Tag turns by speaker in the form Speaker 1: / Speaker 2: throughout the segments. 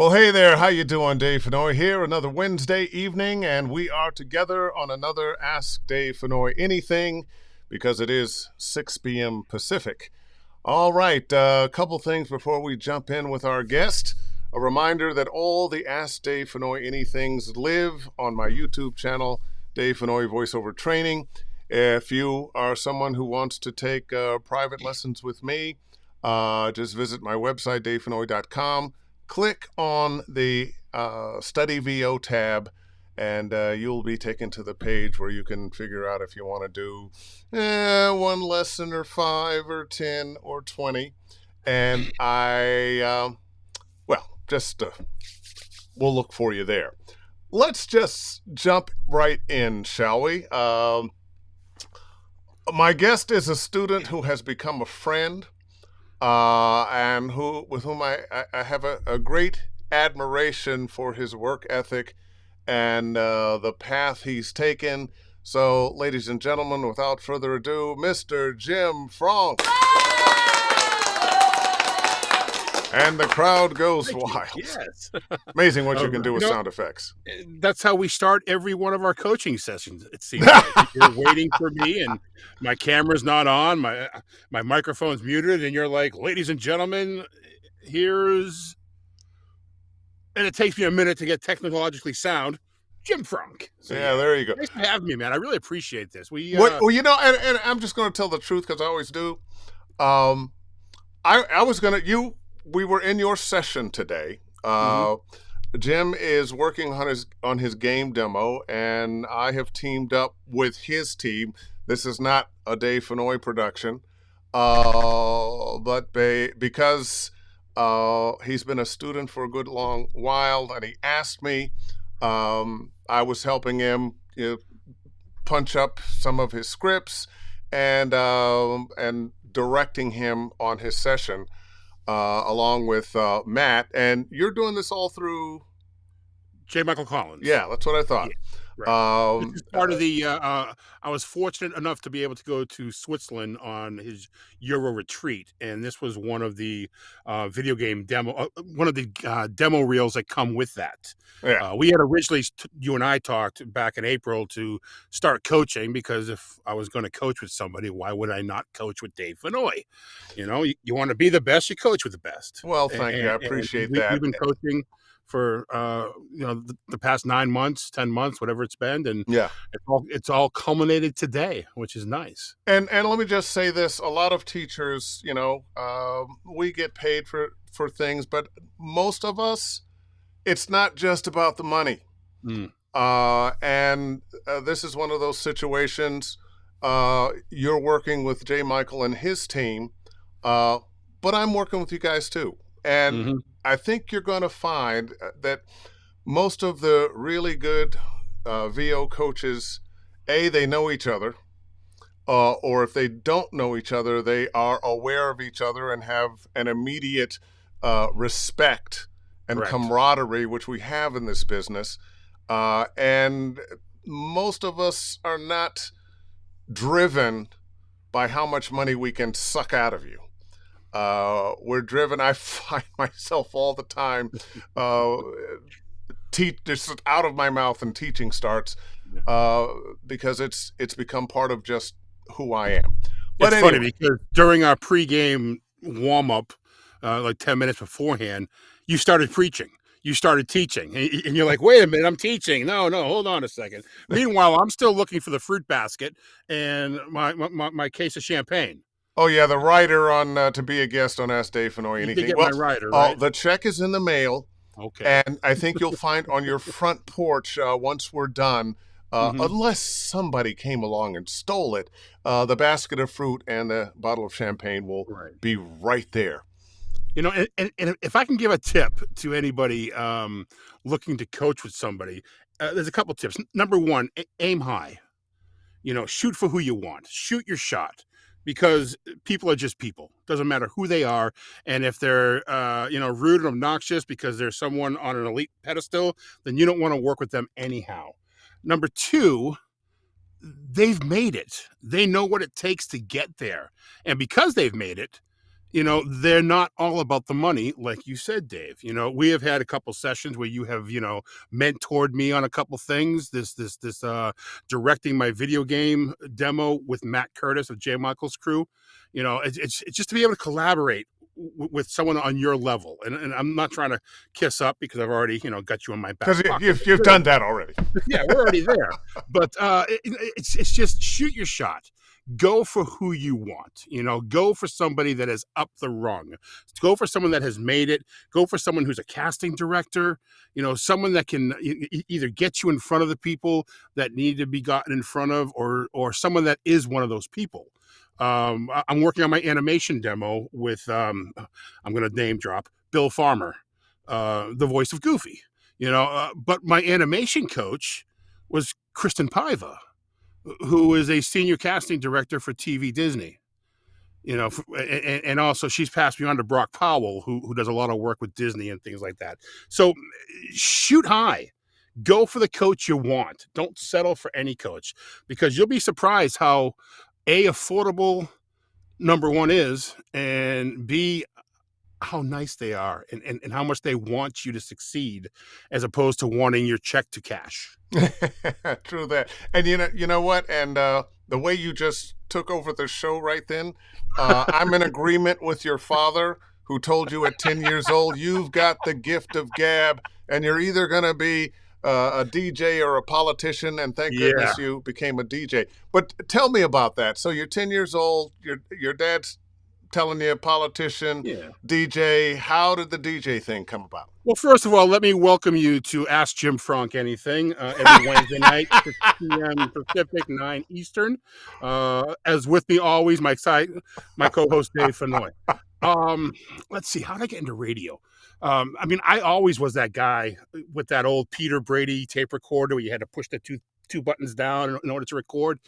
Speaker 1: Well, hey there. How you doing? Dave Fennoy here. Another Wednesday evening, and we are together on another Ask Dave Fennoy Anything because it is 6 p.m. Pacific. All right, a couple things before we jump in with our guest. A reminder that all the Ask Dave Fennoy Anythings live on my YouTube channel, Dave Fennoy Voiceover Training. If you are someone who wants to take private lessons with me, just visit my website, davefennoy.com. Click on the Study VO tab, and you'll be taken to the page where you can figure out if you want to do one lesson or 5 or 10 or 20. And we'll look for you there. Let's just jump right in, shall we? My guest is a student who has become a friend. And with whom I have a great admiration for his work ethic and the path he's taken. So, ladies and gentlemen, without further ado, Mr. Jim Fronk. And the crowd goes wild.
Speaker 2: Yes.
Speaker 1: Amazing what you can do with sound effects.
Speaker 2: That's how we start every one of our coaching sessions, it seems like. You're waiting for me, and my camera's not on, my microphone's muted, and you're like, ladies and gentlemen, here's... And it takes me a minute to get technologically sound. Jim Fronk.
Speaker 1: So, yeah, there you go.
Speaker 2: Thanks for having me, man. I really appreciate this.
Speaker 1: Well, you know, and I'm just going to tell the truth because I always do. We were in your session today. Jim is working on his game demo, and I have teamed up with his team. This is not a Dave Fennoy production, but because he's been a student for a good long while, and he asked me, I was helping him punch up some of his scripts and directing him on his session. Along with Matt, and you're doing this all through
Speaker 2: J. Michael Collins.
Speaker 1: Yeah, that's what I thought.
Speaker 2: Yeah, right. This is part of the. I was fortunate enough to be able to go to Switzerland on his Euro retreat, and this was one of the video game demo, one of the demo reels that come with that.
Speaker 1: Yeah.
Speaker 2: We had originally, you and I talked back in April to start coaching, because if I was going to coach with somebody, why would I not coach with Dave Fennoy? You know, you want to be the best, you coach with the best.
Speaker 1: Well, thank you. I appreciate that.
Speaker 2: We've been coaching for the past 9 months, 10 months, whatever it's been, and
Speaker 1: yeah,
Speaker 2: it's all culminated today, which is nice.
Speaker 1: And let me just say this: a lot of teachers, we get paid for things, but most of us, it's not just about the money. And this is one of those situations. You're working with J. Michael and his team, but I'm working with you guys too, and I think you're going to find that most of the really good VO coaches, they know each other, or if they don't know each other, they are aware of each other and have an immediate respect and camaraderie, which we have in this business. And most of us are not driven by how much money we can suck out of you. We're driven. I find myself all the time just out of my mouth and teaching starts because it's become part of just who I am. But
Speaker 2: it's funny because during our pregame warm-up, like 10 minutes beforehand, you started preaching. You started teaching, and you're like, wait a minute, I'm teaching. No, hold on a second. Meanwhile, I'm still looking for the fruit basket and my case of champagne.
Speaker 1: Oh, yeah, the writer on to be a guest on Ask Dave Fennoy Anything.
Speaker 2: You did get my writer, right?
Speaker 1: The check is in the mail.
Speaker 2: Okay.
Speaker 1: And I think you'll find on your front porch once we're done, unless somebody came along and stole it, the basket of fruit and the bottle of champagne will be right there.
Speaker 2: You know, and if I can give a tip to anybody looking to coach with somebody, there's a couple tips. Number one, aim high. Shoot for who you want. Shoot your shot. Because people are just people. Doesn't matter who they are. And if they're, rude and obnoxious because there's someone on an elite pedestal, then you don't want to work with them anyhow. Number two, they've made it. They know what it takes to get there. And because they've made it, they're not all about the money, like you said, Dave. We have had a couple sessions where you have, mentored me on a couple things. This directing my video game demo with Matt Curtis of J. Michael's crew. It's just to be able to collaborate with someone on your level. And I'm not trying to kiss up because I've already, got you in my back
Speaker 1: Because
Speaker 2: pocket.
Speaker 1: you've done that already.
Speaker 2: Yeah, we're already there. But it's just shoot your shot. Go for who you want. Go for somebody that is up the rung. Go for someone that has made it. Go for someone who's a casting director. Someone that can either get you in front of the people that need to be gotten in front of, or someone that is one of those people. I'm working on my animation demo with I'm going to name drop Bill Farmer, the voice of Goofy. But my animation coach was Kristen Paiva, who is a senior casting director for TV Disney. And also she's passed me on to Brock Powell, who does a lot of work with Disney and things like that. So shoot high. Go for the coach you want. Don't settle for any coach, because you'll be surprised how affordable number one is, and B, how nice they are, and how much they want you to succeed, as opposed to wanting your check to cash.
Speaker 1: True that. And you know what? And the way you just took over the show right then, I'm in agreement with your father, who told you at 10 years old, you've got the gift of gab, and you're either going to be a DJ or a politician, and thank goodness you became a DJ. But tell me about that. So you're 10 years old, your dad's telling you politician, DJ. How did the DJ thing come about?
Speaker 2: Well, first of all, let me welcome you to Ask Jim Fronk Anything every Wednesday night, 6 p.m. Pacific, 9 Eastern. As with me always, my co-host Dave Fennoy. Let's see, how did I get into radio? I always was that guy with that old Peter Brady tape recorder where you had to push the two buttons down in order to record.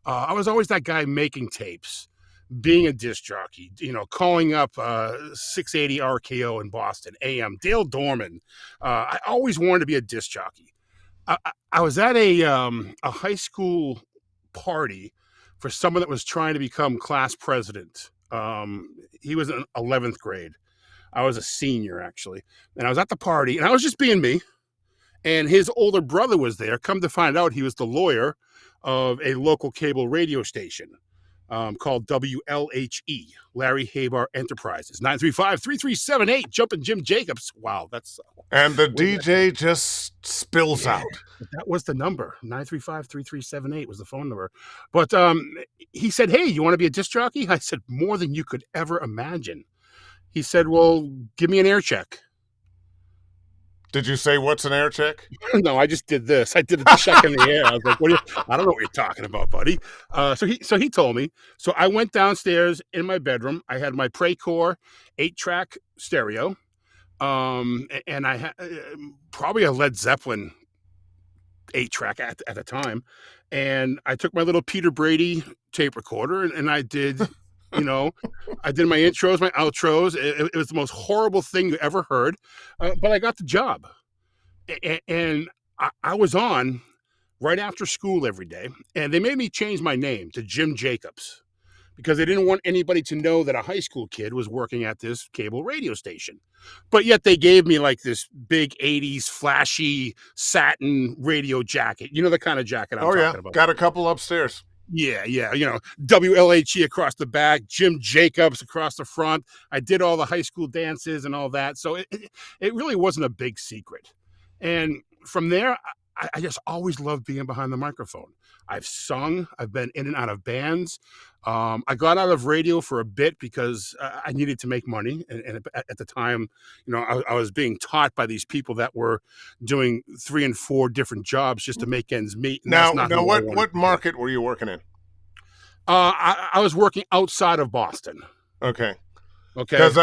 Speaker 2: I was always that guy making tapes, being a disc jockey, calling up 680 RKO in Boston, AM, Dale Dorman. I always wanted to be a disc jockey. I was at a high school party for someone that was trying to become class president. He was in 11th grade. I was a senior, actually. And I was at the party, and I was just being me. And his older brother was there. Come to find out, he was the lawyer of a local cable radio station called WLHE, Larry Habar Enterprises, 935-3378, Jumpin' Jim Jacobs. Wow, that's...
Speaker 1: And the DJ just spills out.
Speaker 2: That was the number. 935-3378 was the phone number. But he said, hey, you want to be a disc jockey? I said, more than you could ever imagine. He said, well, give me an air check.
Speaker 1: Did you say, what's an air check?
Speaker 2: No, I just did this. I did a check in the air. I was like, I don't know what you're talking about, buddy. So he told me. So I went downstairs in my bedroom. I had my Precore 8-track stereo. And I had probably a Led Zeppelin 8-track at the time. And I took my little Peter Brady tape recorder and I did... I did my intros, my outros. It was the most horrible thing you ever heard, but I got the job. And I was on right after school every day, and they made me change my name to Jim Jacobs because they didn't want anybody to know that a high school kid was working at this cable radio station. But yet they gave me like this big 80s flashy satin radio jacket. You know the kind of jacket I'm talking about.
Speaker 1: Got a couple upstairs.
Speaker 2: Yeah. WLHE across the back, Jim Jacobs across the front. I did all the high school dances and all that. So it really wasn't a big secret. And from there, I just always loved being behind the microphone. I've sung. I've been in and out of bands. I got out of radio for a bit because I needed to make money. And at the time, I was being taught by these people that were doing 3 and 4 different jobs just to make ends meet.
Speaker 1: Now what market were you working in?
Speaker 2: I was working outside of Boston.
Speaker 1: Okay. Because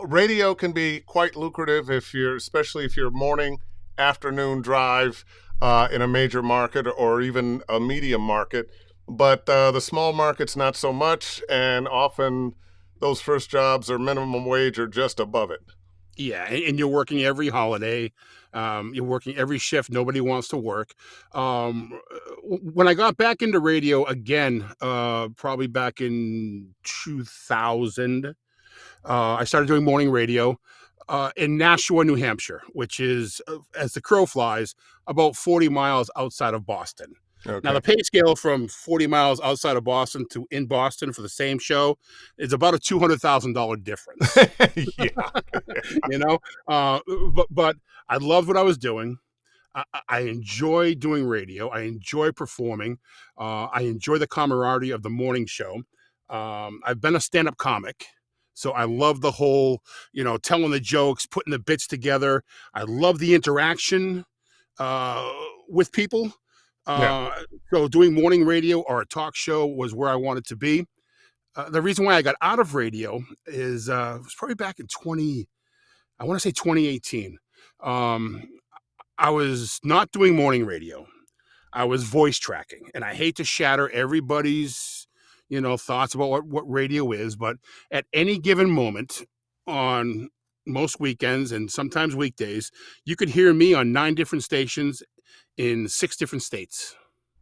Speaker 1: radio can be quite lucrative especially if you're morning, afternoon drive in a major market or even a medium market. But the small markets, not so much. And often those first jobs are minimum wage or just above it.
Speaker 2: Yeah, and you're working every holiday. You're working every shift. Nobody wants to work. When I got back into radio again, probably back in 2000, I started doing morning radio in Nashua, New Hampshire, which is, as the crow flies, about 40 miles outside of Boston. Now, the
Speaker 1: Okay.
Speaker 2: pay scale from 40 miles outside of Boston to in Boston for the same show is about a $200,000 difference.
Speaker 1: Yeah.
Speaker 2: you know, uh, but I loved what I was doing. I enjoy doing radio. I enjoy performing. I enjoy the camaraderie of the morning show. I've been a stand-up comic, so I love the whole, telling the jokes, putting the bits together. I love the interaction uh, with people.
Speaker 1: Yeah.
Speaker 2: Uh, so doing morning radio or a talk show was where I wanted to be. The reason why I got out of radio is it was probably back in I want to say 2018. Um, I was not doing morning radio. I was voice tracking, and I hate to shatter everybody's, thoughts about what radio is, but at any given moment on most weekends and sometimes weekdays, you could hear me on 9 different stations in 6 different states.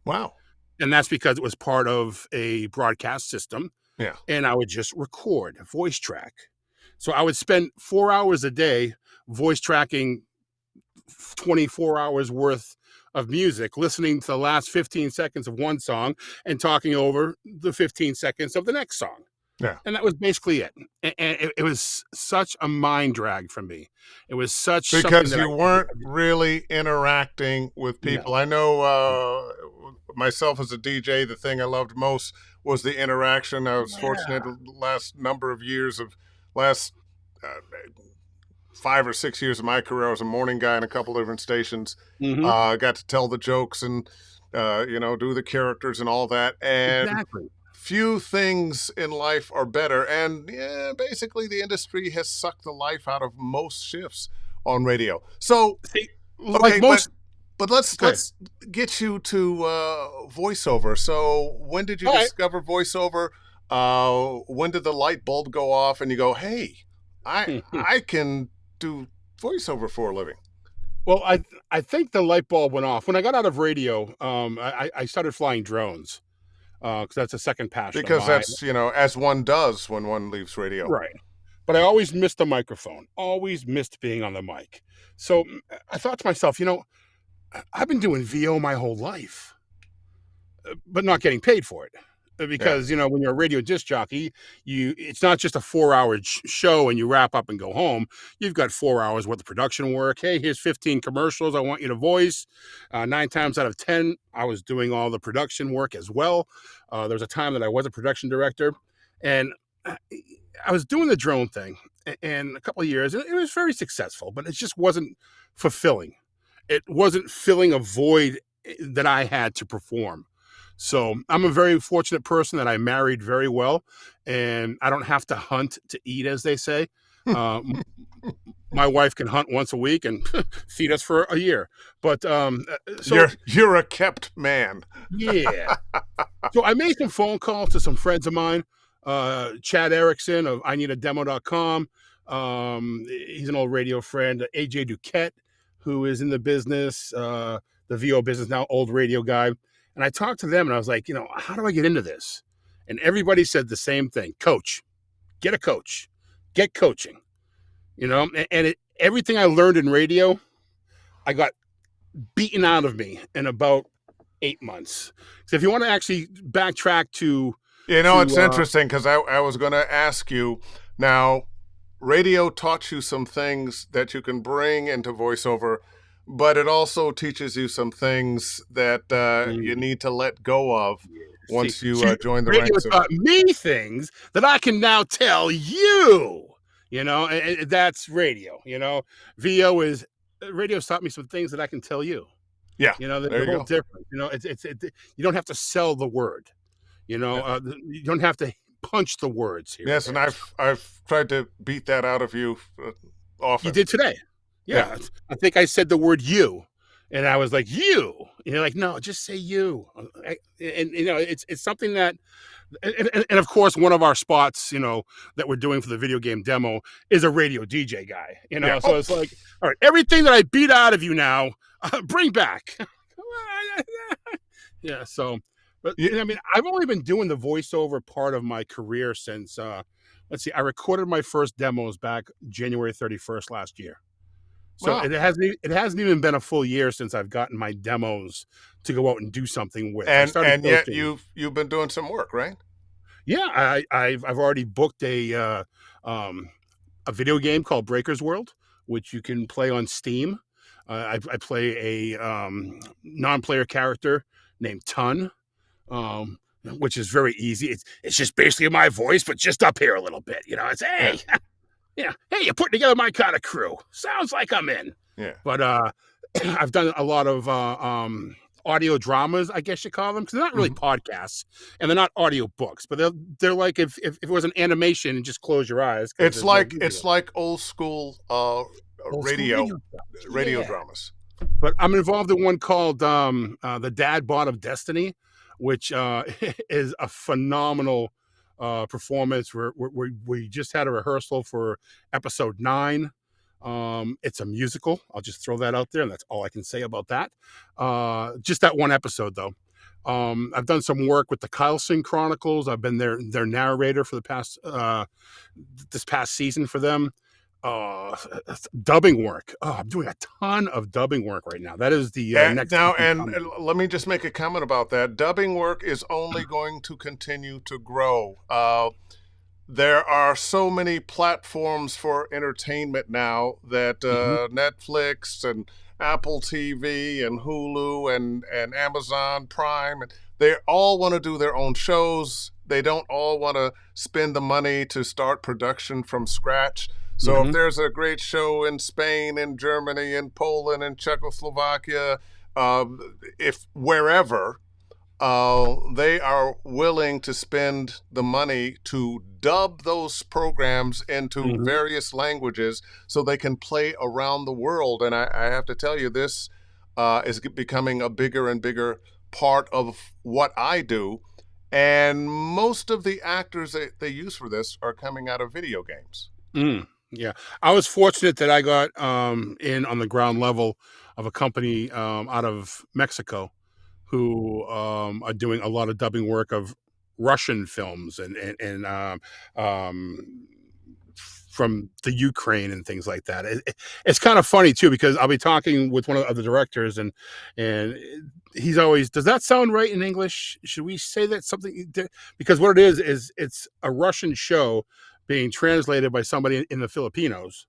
Speaker 1: Wow.
Speaker 2: And that's because it was part of a broadcast system,
Speaker 1: Yeah.
Speaker 2: and I would just record, voice track. So I would spend 4 hours a day voice tracking 24 hours worth of music, listening to the last 15 seconds of one song and talking over the 15 seconds of the next song.
Speaker 1: Yeah.
Speaker 2: And that was basically it. And it was such a mind drag for me. It was such something
Speaker 1: Because
Speaker 2: that
Speaker 1: you weren't really interacting with people.
Speaker 2: no.
Speaker 1: I know myself as a DJ, the thing I loved most was the interaction. I was fortunate
Speaker 2: Yeah.
Speaker 1: the last number of years of last uh, 5 or 6 years of my career. I was a morning guy in a couple different stations.
Speaker 2: Hmm.
Speaker 1: Got to tell the jokes and do the characters and all that. And
Speaker 2: Exactly.
Speaker 1: few things in life are better. And yeah, basically, the industry has sucked the life out of most shifts on radio. So
Speaker 2: See, like
Speaker 1: okay, but
Speaker 2: most.
Speaker 1: but let's
Speaker 2: Go ahead.
Speaker 1: let's get you to voiceover. So when did you
Speaker 2: All right.
Speaker 1: discover voiceover? When did the light bulb go off and you go, "Hey, I can do voiceover for a living"?
Speaker 2: Well, I think the light bulb went off when I got out of radio. I started flying drones because that's a second passion of
Speaker 1: Because
Speaker 2: mine.
Speaker 1: that's as one does when one leaves radio.
Speaker 2: Right. But I always missed the microphone, always missed being on the mic. So I thought to myself, I've been doing VO my whole life, but not getting paid for it.
Speaker 1: Yeah,
Speaker 2: Because when you're a radio disc jockey, it's not just a 4 hour show and you wrap up and go home. You've got 4 hours worth of production work. Hey, here's 15 commercials I want you to voice. 9 times out of 10, I was doing all the production work as well. There was a time that I was a production director, and I was doing the drone thing, and a couple of years, and it was very successful, but it just wasn't fulfilling. It wasn't filling a void that I had to perform. So I'm a very fortunate person that I married very well, and I don't have to hunt to eat, as they say. Uh, my wife can hunt once a week and feed us for a year. But so
Speaker 1: you're a kept man.
Speaker 2: yeah, so I made some phone calls to some friends of mine. Chad Erickson of IneedAdemo.com. He's an old radio friend. AJ Duquette, who is in the business, the VO business now, old radio guy. And I talked to them and I was like, how do I get into this? And everybody said the same thing: coach, get a coach, get coaching. Everything I learned in radio, I got beaten out of me in about 8 months. So if you want to actually backtrack to
Speaker 1: It's interesting because I was going to ask you now. Radio taught you some things that you can bring into voiceover, but it also teaches you some things that you need to let go of
Speaker 2: see,
Speaker 1: once you join the
Speaker 2: radio
Speaker 1: ranks of.
Speaker 2: taught me things that I can now tell you. And that's radio. VO is radio's taught me some things that I can tell you.
Speaker 1: Yeah,
Speaker 2: They're
Speaker 1: there
Speaker 2: a
Speaker 1: you
Speaker 2: whole
Speaker 1: go.
Speaker 2: different. You don't have to sell the word.
Speaker 1: Yeah.
Speaker 2: You don't have to punch the words here.
Speaker 1: Yes, and I've tried to beat that out of you often.
Speaker 2: You did today. Yeah. I think I said the word you. And I was like, you. And you're like, no, just say you. And it's something that, and of course, one of our spots, that we're doing for the video game demo is a radio DJ guy,
Speaker 1: Yeah.
Speaker 2: So it's like, all right, everything that I beat out of you now, bring back. Yeah. So, but
Speaker 1: You-
Speaker 2: I've only been doing the voiceover part of my career since let's see, I recorded my first demos back January 31st last year. So
Speaker 1: Wow.
Speaker 2: it hasn't even been a full year since I've gotten my demos to go out and do something with. I started
Speaker 1: And yet
Speaker 2: coaching.
Speaker 1: you've been doing some work, right?
Speaker 2: Yeah, I've already booked a video game called Breaker's World, which you can play on Steam. I play a non-player character named Ton, which is very easy. It's just basically my voice, but just up here a little bit. You know, it's
Speaker 1: Yeah.
Speaker 2: hey, yeah, hey, you're putting together my kind of crew. Sounds like I'm in.
Speaker 1: Yeah.
Speaker 2: But I've done a lot of audio dramas, I guess you call them, because they're not really
Speaker 1: Mhm.
Speaker 2: podcasts and they're not audio books, but they're like if it was an animation and just close your eyes because
Speaker 1: It's
Speaker 2: there's no
Speaker 1: like
Speaker 2: visual.
Speaker 1: old school
Speaker 2: Old school
Speaker 1: radio
Speaker 2: radio stuff.
Speaker 1: radio
Speaker 2: Yeah.
Speaker 1: dramas.
Speaker 2: But I'm involved in one called The Dad Bod of Destiny, which is a phenomenal performance. We just had a rehearsal for episode 9. It's a musical. I'll just throw that out there, and that's all I can say about that. Just that one episode, though. I've done some work with the Carlson Chronicles. I've been their narrator for the past this past season for them. uh Dubbing work. I'm doing a ton of dubbing work right now. That is the next
Speaker 1: Now,
Speaker 2: up and
Speaker 1: and
Speaker 2: coming.
Speaker 1: let me just make a comment about that. Dubbing work is only going to continue to grow. There are so many platforms for entertainment now that
Speaker 2: Mhm,
Speaker 1: Netflix and Apple TV and Hulu and Amazon Prime, and they all want to do their own shows. They don't all want to spend the money to start production from scratch. So if
Speaker 2: mhm,
Speaker 1: there's a great show in Spain, in Germany, in Poland, in Czechoslovakia, uh, if wherever, they are willing to spend the money to dub those programs into
Speaker 2: mhm,
Speaker 1: various languages so they can play around the world. And I have to tell you, this is becoming a bigger and bigger part of what I do. And most of the actors that they use for this are coming out of video games.
Speaker 2: yeah. I was fortunate that I got in on the ground level of a company out of Mexico who are doing a lot of dubbing work of Russian films and from the Ukraine and things like that. It's kind of funny too because I'll be talking with one of the directors and he's always, does that sound right in English? Should we say that something? Because what it is it's a Russian show being translated by somebody in the Filipinos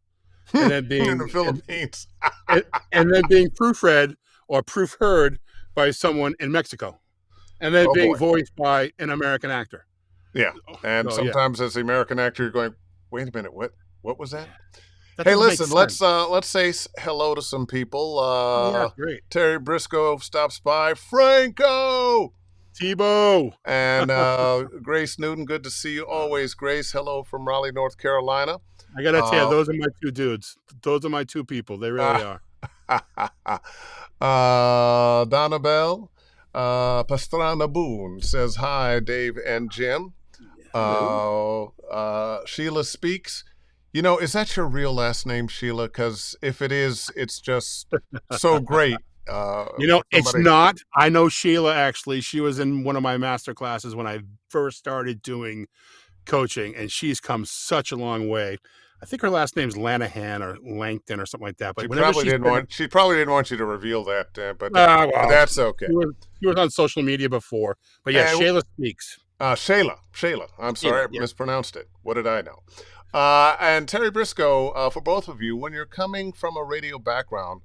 Speaker 2: and then
Speaker 1: In the Philippines.
Speaker 2: and, and then being proofread or proof heard by someone in Mexico, and then
Speaker 1: Oh
Speaker 2: being
Speaker 1: boy.
Speaker 2: voiced by an American actor.
Speaker 1: Yeah. And
Speaker 2: So yeah,
Speaker 1: sometimes as the American actor, you're going, wait a minute, what was that?
Speaker 2: that
Speaker 1: Hey,
Speaker 2: doesn't make
Speaker 1: listen,
Speaker 2: sense.
Speaker 1: let's say hello to some people.
Speaker 2: Oh yeah, great.
Speaker 1: Terry Briscoe stops by. Franco!
Speaker 2: Tebow.
Speaker 1: And Grace Newton, good to see you always, Grace. Hello from Raleigh, North Carolina.
Speaker 2: I gotta tell you,
Speaker 1: Uh,
Speaker 2: those are my two dudes. Those are my two people. They really are.
Speaker 1: Donna Bell, Pastrana Boone says hi, Dave and Jim.
Speaker 2: Hello.
Speaker 1: Sheila Speaks. You know, is that your real last name, Sheila? Because if it is, it's just so great
Speaker 2: You know,
Speaker 1: for
Speaker 2: it's
Speaker 1: somebody.
Speaker 2: not. I know Sheila actually. She was in one of my master classes when I first started doing coaching, and she's come such a long way. I think her last name's Lanahan or Langton or something like that. But whenever she's been,
Speaker 1: She probably didn't want you to reveal that, but
Speaker 2: well,
Speaker 1: that's okay.
Speaker 2: she was on social media before. But yeah,
Speaker 1: And
Speaker 2: Shayla Speaks.
Speaker 1: Shayla. I'm sorry, I
Speaker 2: Yeah.
Speaker 1: mispronounced it. What did I know? And Terry Briscoe, for both of you, when you're coming from a radio background,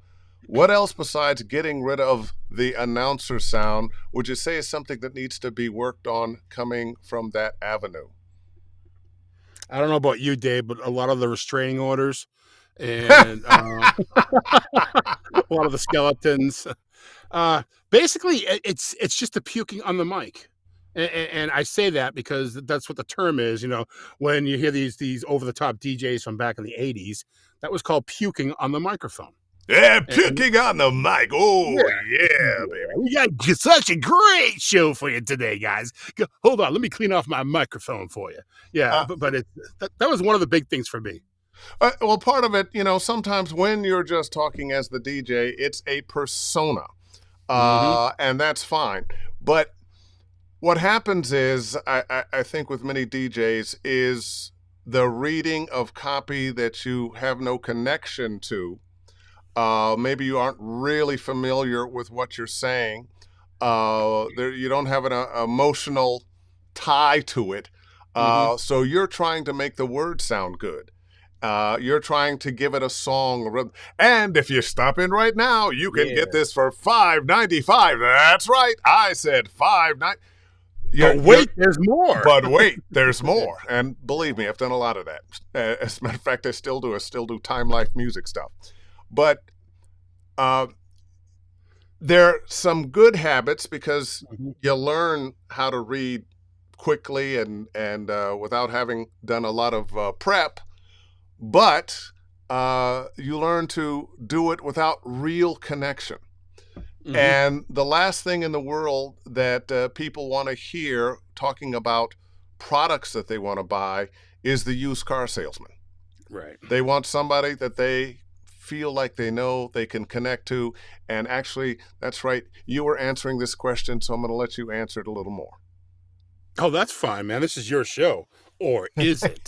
Speaker 1: what else besides getting rid of the announcer sound would you say is something that needs to be worked on coming from that avenue?
Speaker 2: I don't know about you, Dave, but a lot of the restraining orders and a lot of the skeletons. Basically, it's just the puking on the mic. And I say that because that's what the term is. You know, when you hear these over the top DJs from back in the '80s, that was called puking on the microphone.
Speaker 1: Yeah,
Speaker 2: And
Speaker 1: puking on the mic. Oh,
Speaker 2: yeah,
Speaker 1: yeah, baby.
Speaker 2: we got such a great show for you today, guys. Hold on, let me clean off my microphone for you. Yeah,
Speaker 1: Uh,
Speaker 2: but that was one of the big things for me.
Speaker 1: well, part of it, you know, sometimes when you're just talking as the DJ, it's a persona,
Speaker 2: Hmm.
Speaker 1: and that's fine. But what happens is, I think with many DJs is the reading of copy that you have no connection to. Maybe you aren't really familiar with what you're saying. You don't have an emotional tie to it.
Speaker 2: Hmm.
Speaker 1: So you're trying to make the word sound good. You're trying to give it a song. And if you stop in right now, you can get
Speaker 2: Yeah.
Speaker 1: this for $5.95. That's right. I said $5.90.
Speaker 2: But
Speaker 1: You're
Speaker 2: wait, there's more.
Speaker 1: but wait, there's more. And believe me, I've done a lot of that. As a matter of fact, I still do. I still do Time Life music stuff. But uh, there are some good habits because
Speaker 2: Mhm.
Speaker 1: you learn how to read quickly and without having done a lot of prep. But you learn to do it without real connection.
Speaker 2: Mhm.
Speaker 1: And the last thing in the world that people want to hear talking about products that they want to buy is the used car salesman.
Speaker 2: Right.
Speaker 1: They want somebody that they feel like they know they can connect to. And actually, that's right. You were answering this question, so I'm going to let you answer it a little more.
Speaker 2: Oh, that's fine, man. This is your show. Or is it?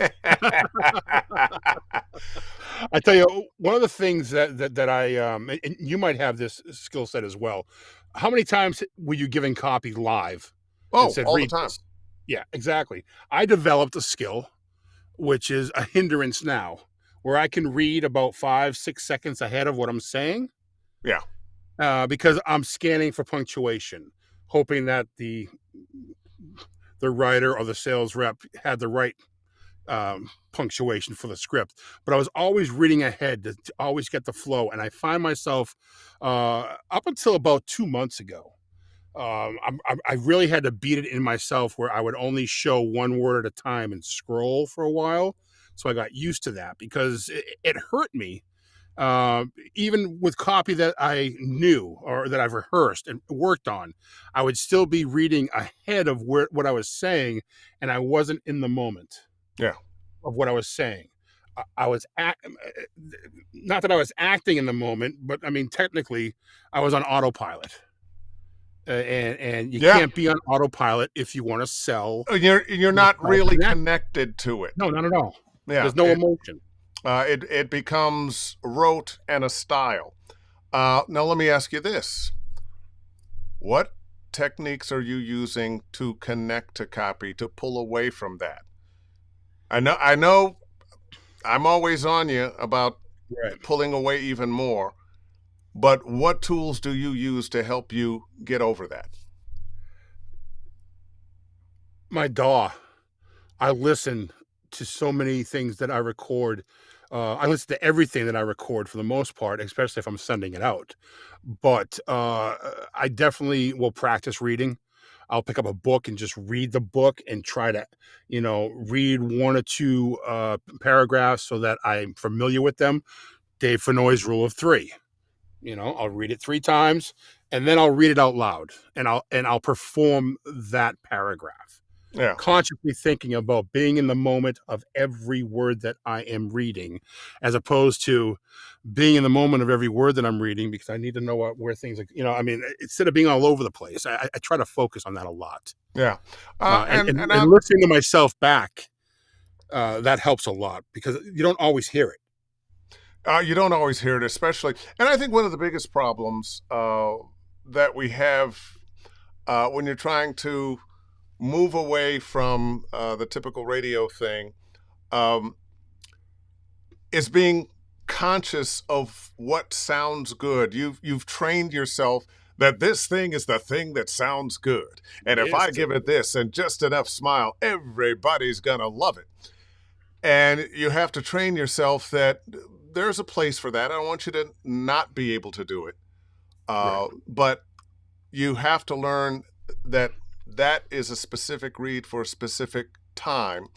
Speaker 2: I tell you, one of the things that I and you might have this skill set as well. How many times were you giving copy live and
Speaker 1: Oh,
Speaker 2: said,
Speaker 1: all the
Speaker 2: "Read
Speaker 1: time.
Speaker 2: this"? Yeah, exactly. I developed a skill, which is a hindrance now, where I can read about 5, 6 seconds ahead of what I'm saying,
Speaker 1: Yeah.
Speaker 2: because I'm scanning for punctuation, hoping that the writer or the sales rep had the right punctuation for the script. But I was always reading ahead to always get the flow. And I find myself up until about 2 months ago. I really had to beat it in myself where I would only show one word at a time and scroll for a while. So I got used to that because it hurt me. Even with copy that I knew or that I've rehearsed and worked on, I would still be reading ahead of what I was saying, and I wasn't in the moment
Speaker 1: Yeah.
Speaker 2: of what I was saying. I was not that I was acting in the moment, but I mean technically, I was on autopilot, and you
Speaker 1: Yeah.
Speaker 2: can't be on autopilot if you want to sell
Speaker 1: You're not
Speaker 2: yourself as
Speaker 1: really
Speaker 2: an actor.
Speaker 1: connected to it.
Speaker 2: No, not at all.
Speaker 1: Yeah.
Speaker 2: There's no emotion.
Speaker 1: It becomes rote and a style. Now let me ask you this: what techniques are you using to connect to copy to pull away from that? I know I'm always on you about
Speaker 2: Right.
Speaker 1: pulling away even more, but what tools do you use to help you get over that?
Speaker 2: My DAW. I listen to so many things that I record. I listen to everything that I record for the most part, especially if I'm sending it out. But I definitely will practice reading. I'll pick up a book and just read the book and try to, read one or two paragraphs so that I'm familiar with them. Dave Fennoy's rule of three. I'll read it 3 times and then I'll read it out loud and I'll perform that paragraph,
Speaker 1: Yeah.
Speaker 2: consciously thinking about being in the moment of every word that I am reading, as opposed to being in the moment of every word that I'm reading because I need to know where things are. I mean, instead of being all over the place, I try to focus on that a lot.
Speaker 1: Yeah.
Speaker 2: Uh, and,
Speaker 1: And
Speaker 2: and,
Speaker 1: and
Speaker 2: and
Speaker 1: I,
Speaker 2: listening to myself back, that helps a lot because you don't always hear it.
Speaker 1: you don't always hear it, especially. And I think one of the biggest problems that we have when you're trying to move away from the typical radio thing um, is being conscious of what sounds good. You've trained yourself that this thing is the thing that sounds good, and if
Speaker 2: Yes,
Speaker 1: I
Speaker 2: sir.
Speaker 1: give it this and just enough smile, everybody's gonna love it. And you have to train yourself that there's a place for that. I don't want you to not be able to do it,
Speaker 2: Right.
Speaker 1: but you have to learn that that is a specific read for a specific time,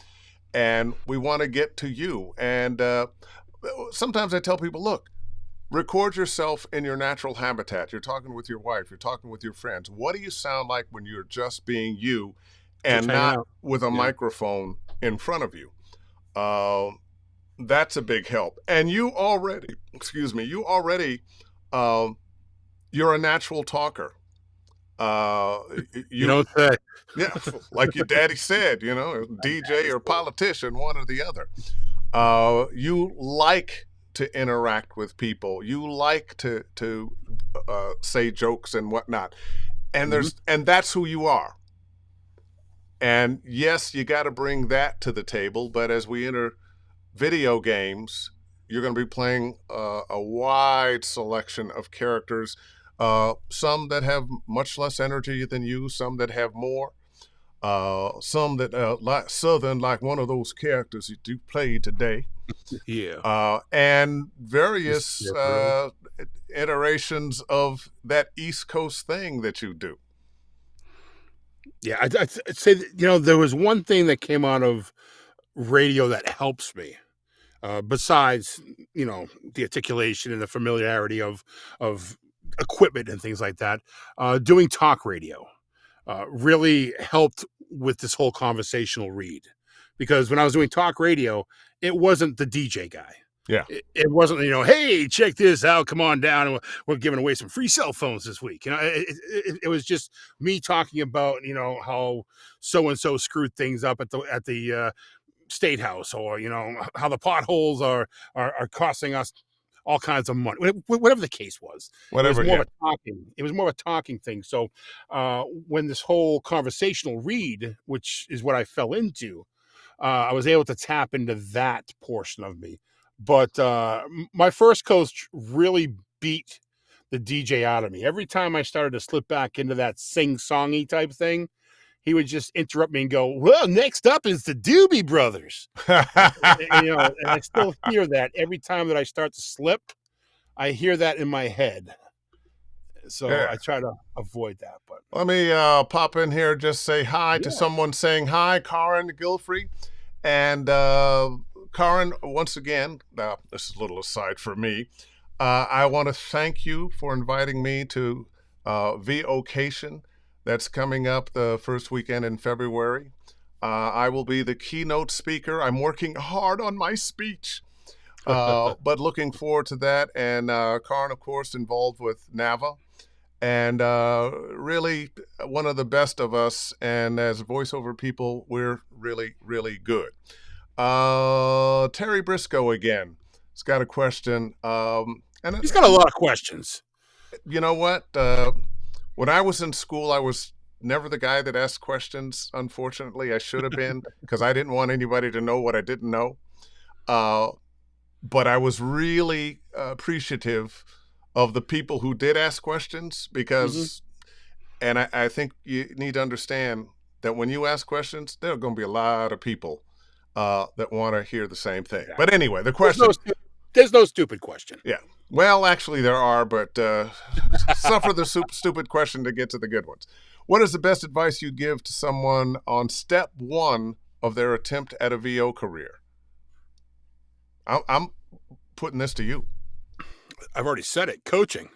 Speaker 1: and we want to get to you. And sometimes I tell people, look, record yourself in your natural habitat. You're talking with your wife, you're talking with your friends. What do you sound like when you're just being you
Speaker 2: Just
Speaker 1: and
Speaker 2: hanging
Speaker 1: not
Speaker 2: out.
Speaker 1: with a
Speaker 2: Yeah.
Speaker 1: microphone in front of you? Uh, that's a big help. And you already, excuse me, you already, um, you're a natural talker.
Speaker 2: You
Speaker 1: You
Speaker 2: don't say.
Speaker 1: yeah, like your daddy said, you know, DJ or politician, one or the other. You like to interact with people. You like to say jokes and whatnot, and
Speaker 2: Mhm.
Speaker 1: that's who you are. And yes, you got to bring that to the table. But as we enter video games, you're going to be playing a wide selection of characters. Some that have much less energy than you, some that have more, some that like Southern, like one of those characters that you played today,
Speaker 2: Yeah.
Speaker 1: and
Speaker 2: Mr.
Speaker 1: various
Speaker 2: Scarecrow.
Speaker 1: iterations of that East Coast thing that you do.
Speaker 2: Yeah, I'd say that, there was one thing that came out of radio that helps me, besides the articulation and the familiarity of equipment and things like that. Doing talk radio really helped with this whole conversational read, because when I was doing talk radio, it wasn't the DJ guy.
Speaker 1: Yeah.
Speaker 2: It wasn't, hey, check this out, come on down, and we're giving away some free cell phones this week. It was just me talking about how so and so screwed things up at the state house, or how the potholes are costing us all kinds of money, whatever the case was. It was
Speaker 1: Whatever.
Speaker 2: more
Speaker 1: Yeah.
Speaker 2: of a talking thing. So when this whole conversational read, which is what I fell into, I was able to tap into that portion of me. But my first coach really beat the DJ out of me. Every time I started to slip back into that sing-songy type thing, he would just interrupt me and go, "Well, next up is the Doobie Brothers." And I still hear that every time that I start to slip. I hear that in my head, so
Speaker 1: Yeah.
Speaker 2: I try to avoid that. But
Speaker 1: Let me pop in here, just say hi to
Speaker 2: yeah,
Speaker 1: someone saying hi, Karen Gilfrey. And Karen, once again, this is a little aside for me. I want to thank you for inviting me to VOcation that's coming up the first weekend in February. I will be the keynote speaker. I'm working hard on my speech, but looking forward to that. And Karen, of course, involved with NAVA, and really one of the best of us. And as voiceover people, we're really, really good. Terry Briscoe again. He's got a question. And
Speaker 2: he's got a lot of questions.
Speaker 1: you know what? When I was in school, I was never the guy that asked questions. Unfortunately, I should have been, because I didn't want anybody to know what I didn't know. Uh, but I was really appreciative of the people who did ask questions,
Speaker 2: Hmm.
Speaker 1: because, and I think you need to understand that when you ask questions, there are going to be a lot of people that want to hear the same thing. But
Speaker 2: Exactly.
Speaker 1: anyway, the
Speaker 2: There's no
Speaker 1: question,
Speaker 2: stu- there's no stupid question.
Speaker 1: yeah. Well, actually, there are, but suffer the stupid question to get to the good ones. What is the best advice you give to someone on step one of their attempt at a VO career? I'm putting this to you.
Speaker 2: I've already said it. Coaching,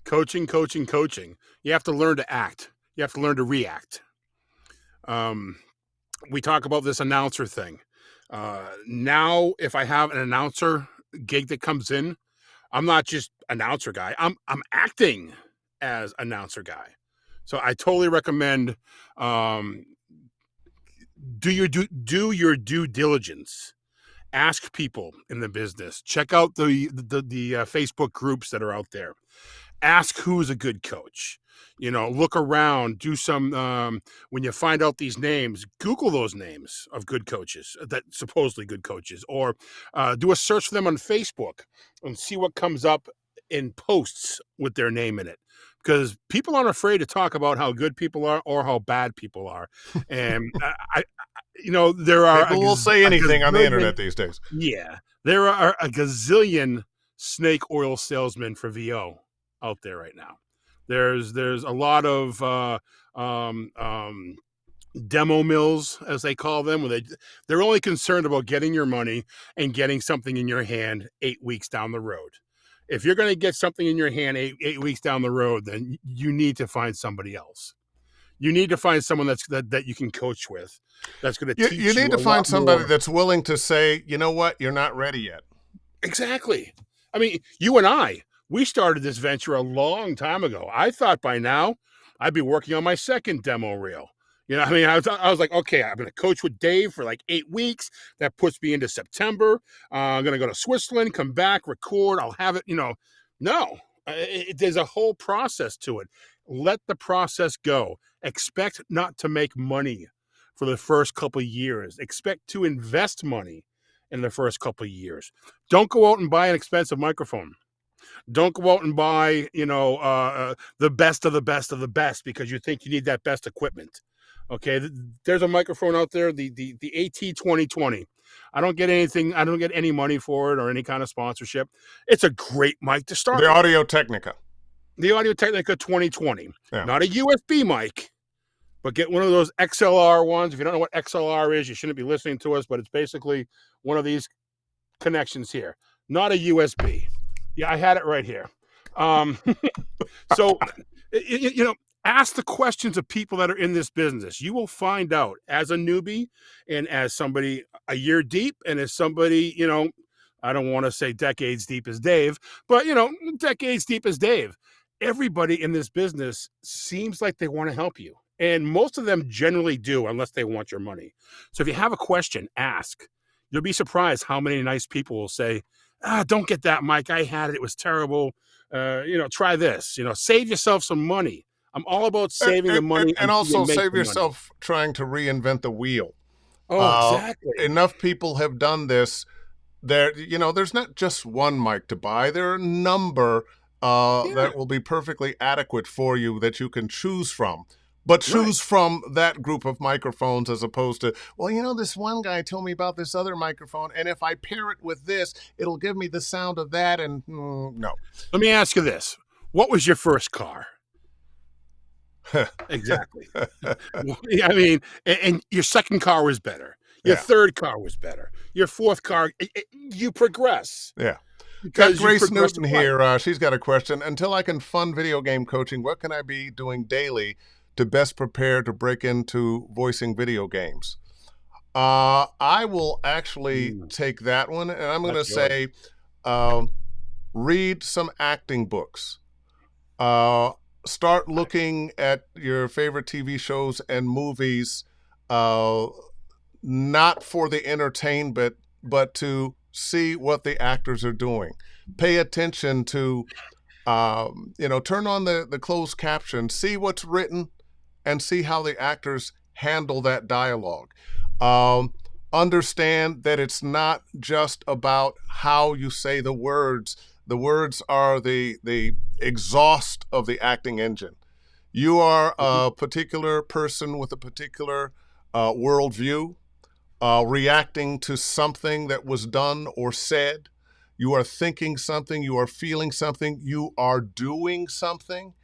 Speaker 2: coaching, coaching, coaching. You have to learn to act. You have to learn to react. Um, we talk about this announcer thing. Now, if I have an announcer gig that comes in, I'm not just announcer guy. I'm acting as announcer guy. So I totally recommend, um, do your due diligence. Ask people in the business. Check out the Facebook groups that are out there. Ask who's a good coach. Look around, do some, when you find out these names, Google those names of good coaches, that supposedly good coaches, or do a search for them on Facebook and see what comes up in posts with their name in it. Because people aren't afraid to talk about how good people are or how bad people are. And there are
Speaker 1: People will say
Speaker 2: a
Speaker 1: anything on the
Speaker 2: gazillion,
Speaker 1: internet these days.
Speaker 2: yeah, there are a gazillion snake oil salesmen for VO out there right now. There's a lot of demo mills, as they call them, where they're only concerned about getting your money and getting something in your hand 8 weeks down the road. If you're going to get something in your hand eight weeks down the road, then you need to find somebody else. You need to find someone that you can coach with, that's going to
Speaker 1: You
Speaker 2: teach
Speaker 1: need
Speaker 2: you
Speaker 1: to
Speaker 2: a lot
Speaker 1: find somebody
Speaker 2: more.
Speaker 1: that's willing to say, you know what, you're not ready yet.
Speaker 2: Exactly. I mean, you and I, we started this venture a long time ago. I thought by now I'd be working on my second demo reel. You know, I mean, I was like, okay, I'm going to coach with Dave for like 8 weeks. That puts me into September. I'm going to go to Switzerland, come back, record. I'll have it, No, there's a whole process to it. Let the process go. Expect not to make money for the first couple of years. Expect to invest money in the first couple of years. Don't go out and buy an expensive microphone. Don't go out and buy, the best of the best of the best because you think you need that best equipment. Okay, there's a microphone out there, the AT2020. I don't get anything. I don't get any money for it or any kind of sponsorship. It's a great mic to start
Speaker 1: The
Speaker 2: with.
Speaker 1: Audio Technica.
Speaker 2: The Audio Technica 2020.
Speaker 1: Yeah.
Speaker 2: Not a USB mic, but get one of those XLR ones. If you don't know what XLR is, you shouldn't be listening to us, but it's basically one of these connections here. Not a USB. Yeah, I had it right here. So, ask the questions of people that are in this business. You will find out as a newbie and as somebody a year deep and as somebody, I don't want to say decades deep as Dave, but, decades deep as Dave. Everybody in this business seems like they want to help you. And most of them generally do, unless they want your money. So if you have a question, ask. You'll be surprised how many nice people will say, don't get that mic. I had it. It was terrible. Try this. Save yourself some money. I'm all about saving the money
Speaker 1: and
Speaker 2: until you
Speaker 1: also
Speaker 2: make
Speaker 1: save
Speaker 2: the
Speaker 1: yourself trying to reinvent the wheel.
Speaker 2: money. Oh, exactly.
Speaker 1: Enough people have done this. There's not just one mic to buy. There are a number that will be perfectly adequate for you that you can choose from. But choose from that group of microphones as opposed to, this one guy told me about this other microphone, and if I pair it with this, it'll give me the sound of that, and no.
Speaker 2: Let me ask you this. What was your first car? Exactly. I mean, and your second car was better. Your third car was better. Your fourth car, you progress.
Speaker 1: Yeah.
Speaker 2: Because
Speaker 1: got Grace Newton here. She's got a question. Until I can fund video game coaching, what can I be doing daily to best prepare to break into voicing video games? I will actually take that one, and I'm going to say read some acting books. Start looking at your favorite TV shows and movies, not for the entertainment, but to see what the actors are doing. Pay attention to, turn on the closed caption, see what's written, and see how the actors handle that dialogue. Understand that it's not just about how you say the words. The words are the exhaust of the acting engine. You are a particular person with a particular worldview, reacting to something that was done or said. You are thinking something, you are feeling something, you are doing something.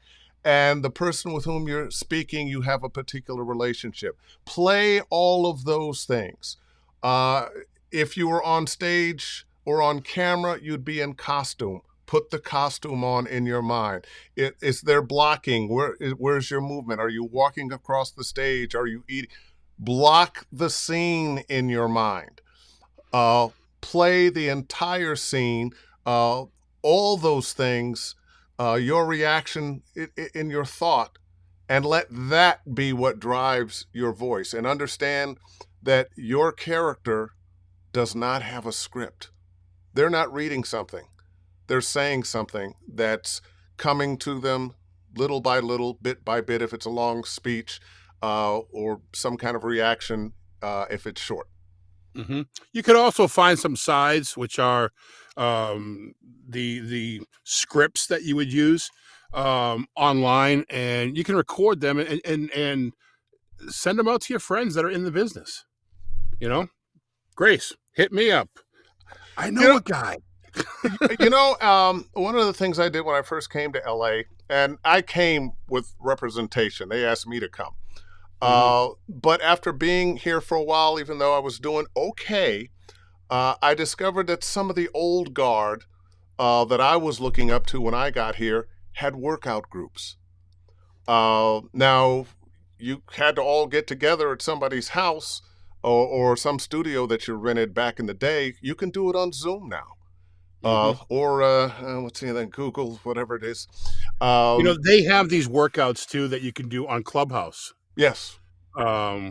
Speaker 1: And the person with whom you're speaking, you have a particular relationship. Play all of those things. If you were on stage or on camera, you'd be in costume. Put the costume on in your mind. Is there blocking? Where's your movement? Are you walking across the stage? Are you eating? Block the scene in your mind. Play the entire scene. All those things. Your reaction in your thought, and let that be what drives your voice. And understand that your character does not have a script. They're not reading something. They're saying something that's coming to them little by little, bit by bit, if it's a long speech, or some kind of reaction if it's short.
Speaker 2: Mm-hmm. You could also find some sides, which are the scripts that you would use online, and you can record them and send them out to your friends that are in the business. Grace, hit me up. I know a guy.
Speaker 1: One of the things I did when I first came to LA, and I came with representation. They asked me to come. But after being here for a while, even though I was doing okay, I discovered that some of the old guard that I was looking up to when I got here had workout groups. Now, you had to all get together at somebody's house or some studio that you rented back in the day. You can do it on Zoom now.
Speaker 2: Hmm.
Speaker 1: or let's see, then Google, whatever it is.
Speaker 2: They have these workouts too that you can do on Clubhouse,
Speaker 1: Yes.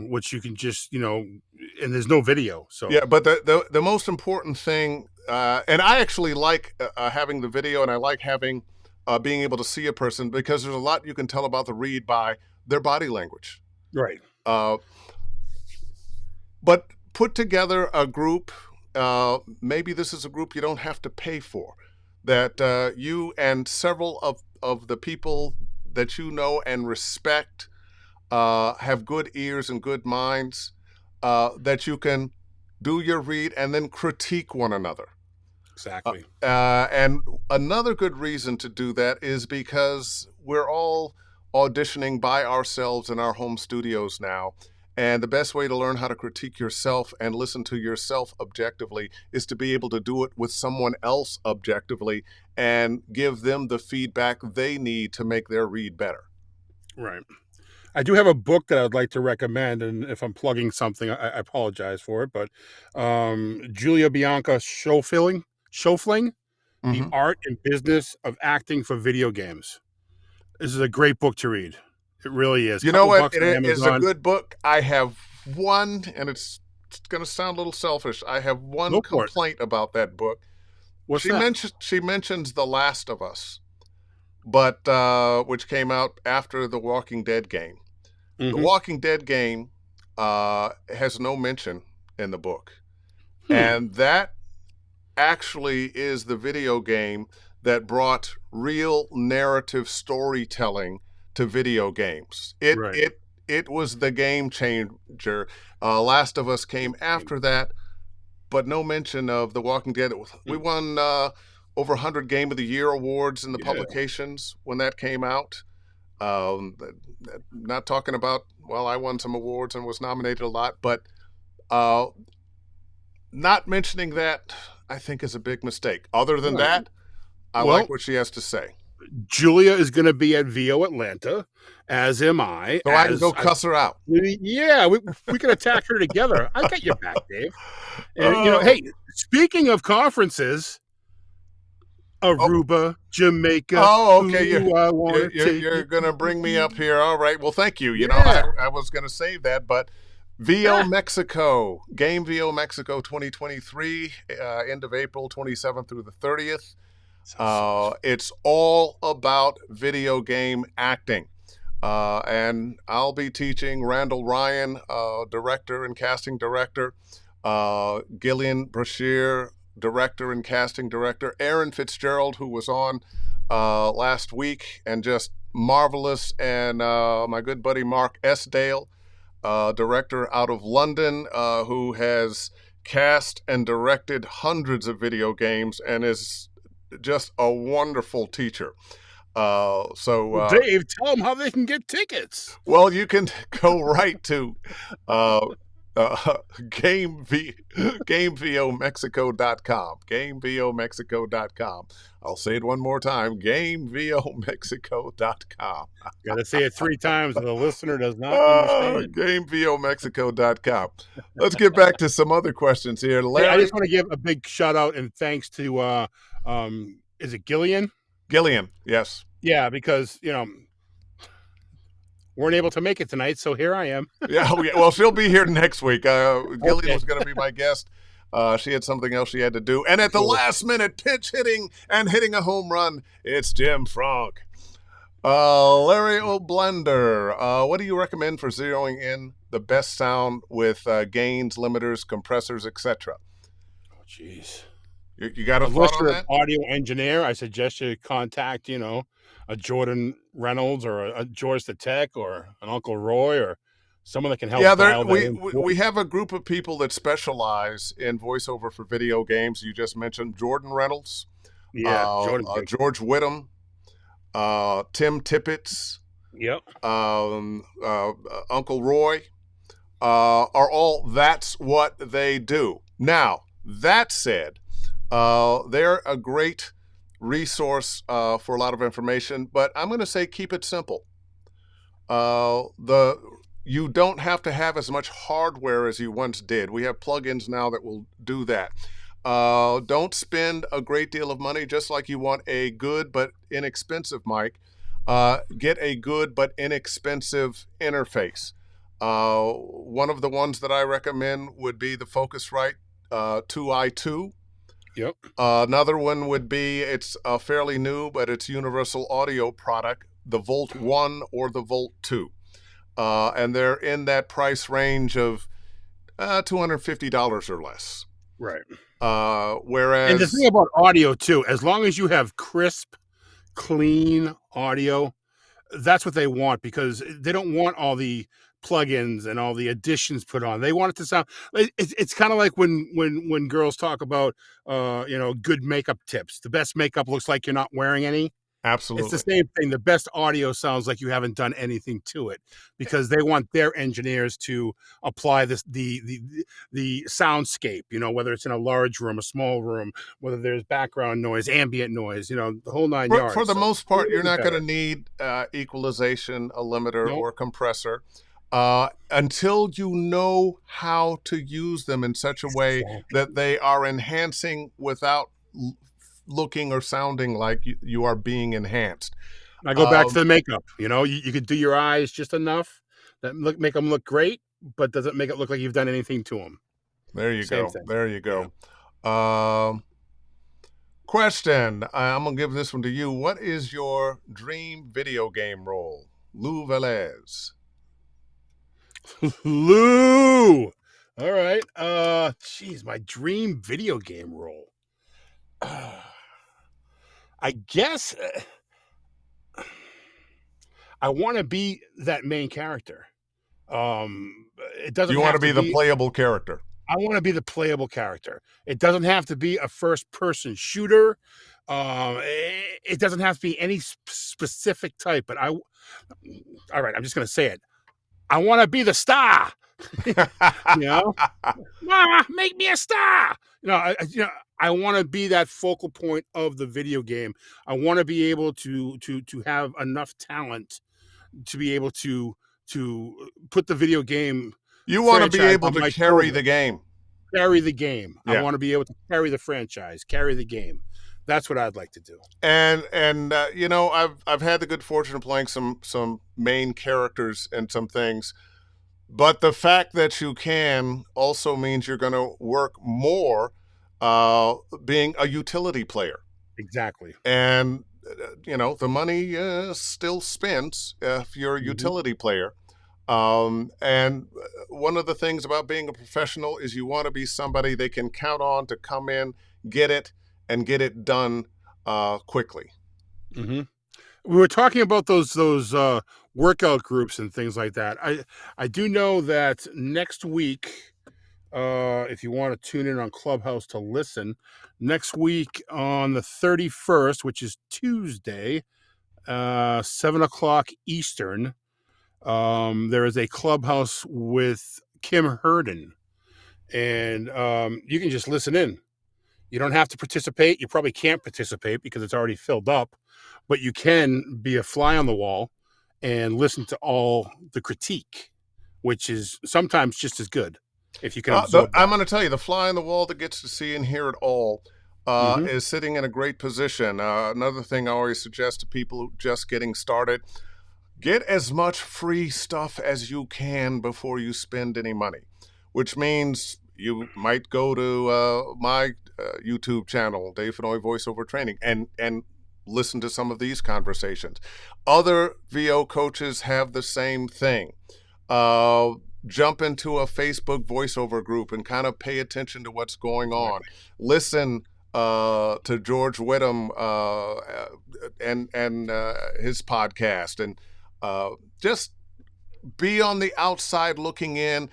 Speaker 2: which you can just, and there's no video. So,
Speaker 1: Yeah, but the most important thing, and I actually like having the video, and I like having being able to see a person because there's a lot you can tell about the read by their body language.
Speaker 2: right.
Speaker 1: Uh, but put together a group. Maybe this is a group you don't have to pay for. That you and several of the people that you know and respect have good ears and good minds, that you can do your read and then critique one another.
Speaker 2: Exactly.
Speaker 1: And another good reason to do that is because we're all auditioning by ourselves in our home studios now. And the best way to learn how to critique yourself and listen to yourself objectively is to be able to do it with someone else objectively and give them the feedback they need to make their read better.
Speaker 2: Right. I do have a book that I'd like to recommend, and if I'm plugging something, I apologize for it. But Julia Bianca Schofling, The
Speaker 1: Hmm.
Speaker 2: Art and Business of Acting for Video Games. This is a great book to read. It really is.
Speaker 1: You know
Speaker 2: Couple
Speaker 1: what?
Speaker 2: bucks on
Speaker 1: It is a
Speaker 2: Amazon.
Speaker 1: good book. I have one, and it's going to sound a little selfish. I have one
Speaker 2: Go for it.
Speaker 1: complaint about that book.
Speaker 2: What's that?
Speaker 1: She mentions The Last of Us, but which came out after the Walking Dead game. The
Speaker 2: Hmm.
Speaker 1: Walking Dead game has no mention in the book,
Speaker 2: Hmm.
Speaker 1: and that actually is the video game that brought real narrative storytelling to video games.
Speaker 2: Right.
Speaker 1: It was the game changer. Last of Us came after that, but no mention of The Walking Dead. We
Speaker 2: Hmm.
Speaker 1: won over 100 Game of the Year awards in the
Speaker 2: Yeah.
Speaker 1: publications when that came out. Um, Not talking about, well, I won some awards and was nominated a lot, but uh, not mentioning that, I think, is a big mistake. Other than
Speaker 2: Right.
Speaker 1: that, I like
Speaker 2: Well,
Speaker 1: what she has to say.
Speaker 2: Julia is going to be at VO Atlanta, as am I.
Speaker 1: So I can go cuss her out.
Speaker 2: Yeah, we can attack her together. I got your back, Dave. And
Speaker 1: Oh,
Speaker 2: hey, speaking of conferences,
Speaker 1: oh,
Speaker 2: Aruba, Jamaica,
Speaker 1: oh, okay.
Speaker 2: ooh, I want to take
Speaker 1: You're
Speaker 2: you.
Speaker 1: gonna bring me up here. All right. Well, thank you.
Speaker 2: Yeah.
Speaker 1: I was gonna save that, but VO
Speaker 2: Ah,
Speaker 1: Mexico, Game VO Mexico 2023, end of April 27th through the 30th.
Speaker 2: sounds so much fun.
Speaker 1: It's all about video game acting. And I'll be teaching Randall Ryan, director and casting director, Gillian Brashear, director and casting director, Aaron Fitzgerald, who was on last week and just marvelous, and my good buddy Mark Esdale, director out of London, who has cast and directed hundreds of video games and is just a wonderful teacher. So,
Speaker 2: Well, Dave, tell them how they can get tickets.
Speaker 1: well, you can go right to uh, uh, Game V, GameVOMexico.com. GameVOMexico.com. I'll say it one more time. GameVOMexico.com.
Speaker 2: Got to say it 3 times, or the listener does not understand.
Speaker 1: GameVOMexico.com. Let's get back to some other questions here.
Speaker 2: Hey, I
Speaker 1: Larry
Speaker 2: just want to give a big shout out and thanks to is it Gillian?
Speaker 1: Gillian. Yes.
Speaker 2: Yeah, because weren't able to make it tonight, so here I am.
Speaker 1: Yeah, well, she'll be here next week. Gillian
Speaker 2: Okay,
Speaker 1: was going to be my guest. She had something else she had to do. And at the
Speaker 2: cool.
Speaker 1: last minute, pinch hitting and hitting a home run, it's Jim Fronk. Larry O'Blender, what do you recommend for zeroing in the best sound with gains, limiters, compressors, etc.?
Speaker 2: Oh, jeez.
Speaker 1: You got a
Speaker 2: Unless
Speaker 1: thought on
Speaker 2: you're an
Speaker 1: that?
Speaker 2: audio engineer, I suggest you contact, a Jordan Reynolds or a George the Tech or an Uncle Roy or someone that can help
Speaker 1: Yeah,
Speaker 2: dial that in for
Speaker 1: we
Speaker 2: you.
Speaker 1: have a group of people that specialize in voiceover for video games. You just mentioned Jordan Reynolds,
Speaker 2: Yeah, Jordan's good.
Speaker 1: George Whittam, Tim Tippett,
Speaker 2: Yep.
Speaker 1: Uncle Roy, are all that's what they do. Now, that said, they're a great resource for a lot of information, but I'm going to say keep it simple. The You don't have to have as much hardware as you once did. We have plugins now that will do that. Don't spend a great deal of money, just like you want a good but inexpensive mic. Get a good but inexpensive interface. One of the ones that I recommend would be the Focusrite 2i2.
Speaker 2: Yep.
Speaker 1: Another one would be, it's fairly new, but it's universal audio product, the Volt 1 or the Volt 2. And they're in that price range of $250 or less.
Speaker 2: Right. And the thing
Speaker 1: Whereas,
Speaker 2: about audio too, as long as you have crisp, clean audio, that's what they want, because they don't want all the plugins and all the additions put on. They want it to sound. It's kind of like when girls talk about good makeup tips. The best makeup looks like you're not wearing any. It's the
Speaker 1: absolutely.
Speaker 2: same thing. The best audio sounds like you haven't done anything to it, because they want their engineers to apply the soundscape. Whether it's in a large room, a small room, whether there's background noise, ambient noise. The whole nine
Speaker 1: For
Speaker 2: yards.
Speaker 1: the
Speaker 2: So
Speaker 1: most part,
Speaker 2: cleaner
Speaker 1: you're
Speaker 2: the
Speaker 1: not going to
Speaker 2: better.
Speaker 1: need equalization, a limiter,
Speaker 2: No,
Speaker 1: or compressor until you know how to use them in such a way that they are enhancing without looking or sounding like you are being enhanced.
Speaker 2: I go back to
Speaker 1: Um,
Speaker 2: the makeup. You could do your eyes just enough that make them look great, but doesn't make it look like you've done anything to them.
Speaker 1: there you
Speaker 2: Same
Speaker 1: go.
Speaker 2: thing.
Speaker 1: There you
Speaker 2: Yeah.
Speaker 1: go. Question. I'm going to give this one to you. What is your dream video game role? Lou Velez.
Speaker 2: Lou. All right. Geez, my dream video game role. I guess I want to be that main character. It doesn't
Speaker 1: You want
Speaker 2: have
Speaker 1: to
Speaker 2: to
Speaker 1: be the
Speaker 2: be.
Speaker 1: playable character.
Speaker 2: I want to be the playable character. It doesn't have to be a first-person shooter. It doesn't have to be any specific type. But all right, I'm just going to say it. I want to be the star. you know, make me a star. I want to be that focal point of the video game. I want to be able to have enough talent to be able to put the video game
Speaker 1: You want to be
Speaker 2: franchise
Speaker 1: able
Speaker 2: on
Speaker 1: to
Speaker 2: my
Speaker 1: carry
Speaker 2: shoulder,
Speaker 1: the game.
Speaker 2: carry the game. I
Speaker 1: Yeah.
Speaker 2: want to be able to carry the franchise, carry the game. That's what I'd like to do.
Speaker 1: And I've had the good fortune of playing some main characters and some things, but the fact that you can also means you're going to work more being a utility player.
Speaker 2: Exactly.
Speaker 1: And the money still spends if you're a
Speaker 2: Mm-hmm.
Speaker 1: utility player. And one of the things about being a professional is you want to be somebody they can count on to come in, get it, and get it done quickly.
Speaker 2: Mm-hmm. We were talking about those workout groups and things like that. I do know that next week, if you want to tune in on Clubhouse to listen, next week on the 31st, which is Tuesday, 7 o'clock Eastern, there is a Clubhouse with Kim Herden, and you can just listen in. You don't have to participate. You probably can't participate because it's already filled up, but you can be a fly on the wall and listen to all the critique, which is sometimes just as good if you can absorb
Speaker 1: I'm
Speaker 2: that.
Speaker 1: going to tell you, the fly on the wall that gets to see and hear it all
Speaker 2: Mm-hmm.
Speaker 1: is sitting in a great position. Another thing I always suggest to people just getting started: get as much free stuff as you can before you spend any money, which means you might go to my YouTube channel, Dave Fennoy Voiceover Training, and listen to some of these conversations. Other VO coaches have the same thing. Uh, Jump into a Facebook voiceover group and kind of pay attention to what's going on.
Speaker 2: Exactly.
Speaker 1: Listen to George Whittam and his podcast, and just be on the outside looking in,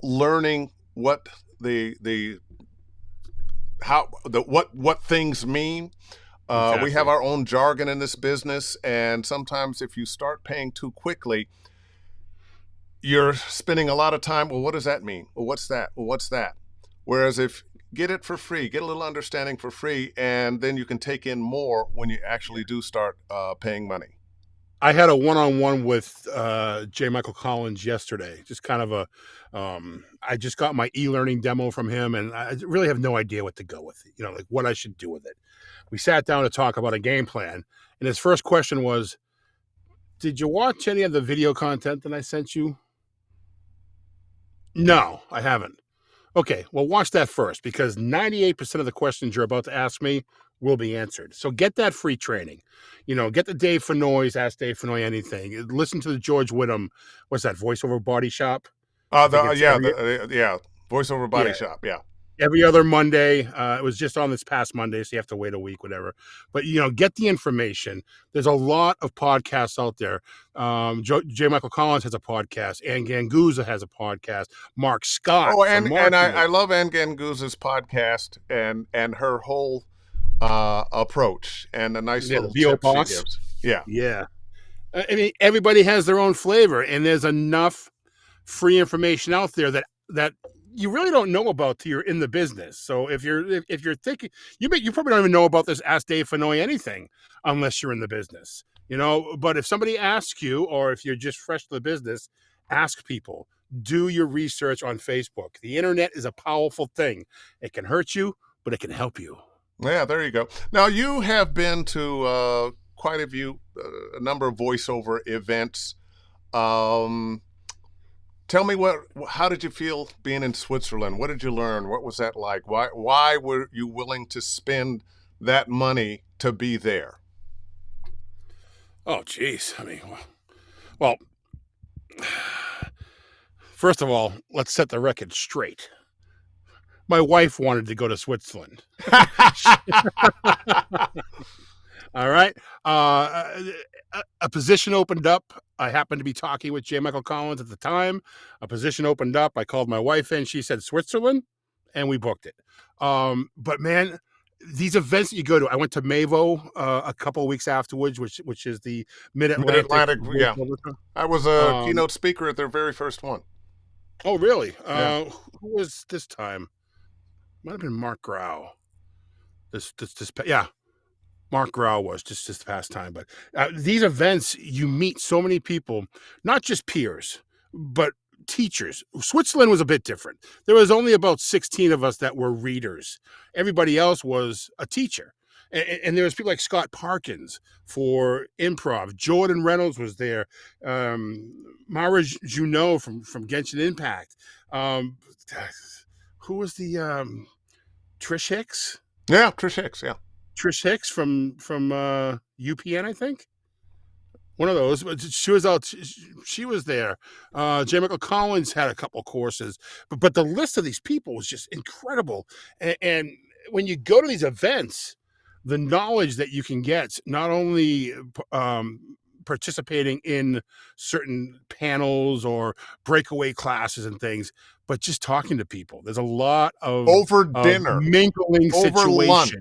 Speaker 1: learning what what things mean. We have
Speaker 2: Exactly.
Speaker 1: our own jargon in this business, and sometimes if you start paying too quickly, you're spending a lot of time. Well, what does that mean? Well, what's that? Well, what's that? Whereas if get it for free, get a little understanding for free, and then you can take in more when you actually do start paying money.
Speaker 2: I had a one-on-one with J. Michael Collins yesterday. Just kind of I just got my e-learning demo from him, and I really have no idea what to go with. Like what I should do with it. We sat down to talk about a game plan, and his first question was, "Did you watch any of the video content that I sent you?" No, I haven't. Okay, well, watch that first because 98% of the questions you're about to ask me will be answered. So get that free training. Get the Dave Fennoy's Ask Dave Fennoy Anything. Listen to the George Whittam, what's that, voiceover body shop? I think it's
Speaker 1: Yeah, voiceover body
Speaker 2: yeah,
Speaker 1: shop. Yeah.
Speaker 2: every other Monday. It was just on this past Monday, so you have to wait a week, whatever. But get the information. There's a lot of podcasts out there. J. Michael Collins has a podcast. Ann Ganguza has a podcast. Mark Scott
Speaker 1: Oh,
Speaker 2: from
Speaker 1: and I
Speaker 2: marketing.
Speaker 1: love Ann Ganguza's podcast and her whole approach and the nice
Speaker 2: Yeah, the
Speaker 1: little
Speaker 2: VO
Speaker 1: tips she
Speaker 2: boss.
Speaker 1: gives. Yeah.
Speaker 2: Yeah. I mean, everybody has their own flavor, and there's enough free information out there that you really don't know about till you're in the business. So if you're thinking, you probably don't even know about this Ask Dave Fennoy anything unless you're in the business. But if somebody asks you, or if you're just fresh to the business, ask people. Do your research on Facebook. The internet is a powerful thing. It can hurt you, but it can help you.
Speaker 1: Yeah, there you go. Now you have been to quite a number of voiceover events. Um, Tell me how did you feel being in Switzerland? What did you learn? What was that like? Why were you willing to spend that money to be there?
Speaker 2: Oh, geez. I mean, well, first of all, let's set the record straight. My wife wanted to go to Switzerland. All right. A position opened up. I happened to be talking with J. Michael Collins at the time. A position opened up. I called my wife in. She said Switzerland, and we booked it. But man, these events that you go to, I went to Mavo a couple of weeks afterwards, which is the Mid-Atlantic.
Speaker 1: Mid-Atlantic, yeah. I was a keynote speaker at their very first one.
Speaker 2: Oh, really?
Speaker 1: Yeah.
Speaker 2: Who was this time? Might have been Mark Grau. Yeah. Mark Grau was just this past time. But these events, you meet so many people, not just peers, but teachers. Switzerland was a bit different. There was only about 16 of us that were readers. Everybody else was a teacher. And there was people like Scott Parkins for improv. Jordan Reynolds was there. Mara Junot from Genshin Impact. Who was the Trish Hicks?
Speaker 1: Yeah, Trish Hicks, yeah.
Speaker 2: Trish Hicks from UPN, I think. One of those. She was out. She was there. J. Michael Collins had a couple courses, but the list of these people was just incredible. And when you go to these events, the knowledge that you can get, not only participating in certain panels or breakaway classes and things, but just talking to people. There's a lot of
Speaker 1: over dinner,
Speaker 2: mingling
Speaker 1: over
Speaker 2: situation.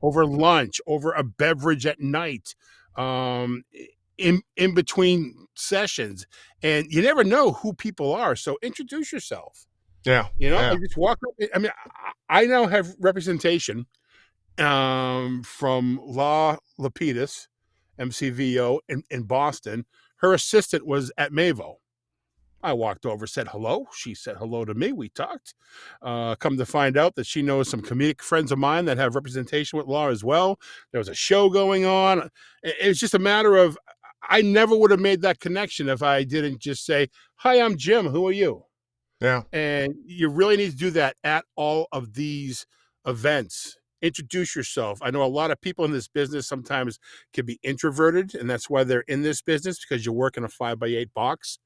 Speaker 1: lunch,
Speaker 2: over a beverage at night, in between sessions, and you never know who people are. So introduce yourself.
Speaker 1: Yeah,
Speaker 2: You just walk up. I mean, I now have representation from La Lapidus, MCVO in Boston. Her assistant was at Mavo. I walked over, said hello. She said hello to me. We talked. Come to find out that she knows some comedic friends of mine that have representation with law as well. There was a show going on. It was just a matter of, I never would have made that connection if I didn't just say, hi, I'm Jim. Who are you?
Speaker 1: Yeah.
Speaker 2: And you really need to do that at all of these events. Introduce yourself. I know a lot of people in this business sometimes can be introverted, and that's why they're in this business, because you work in a 5x8 box,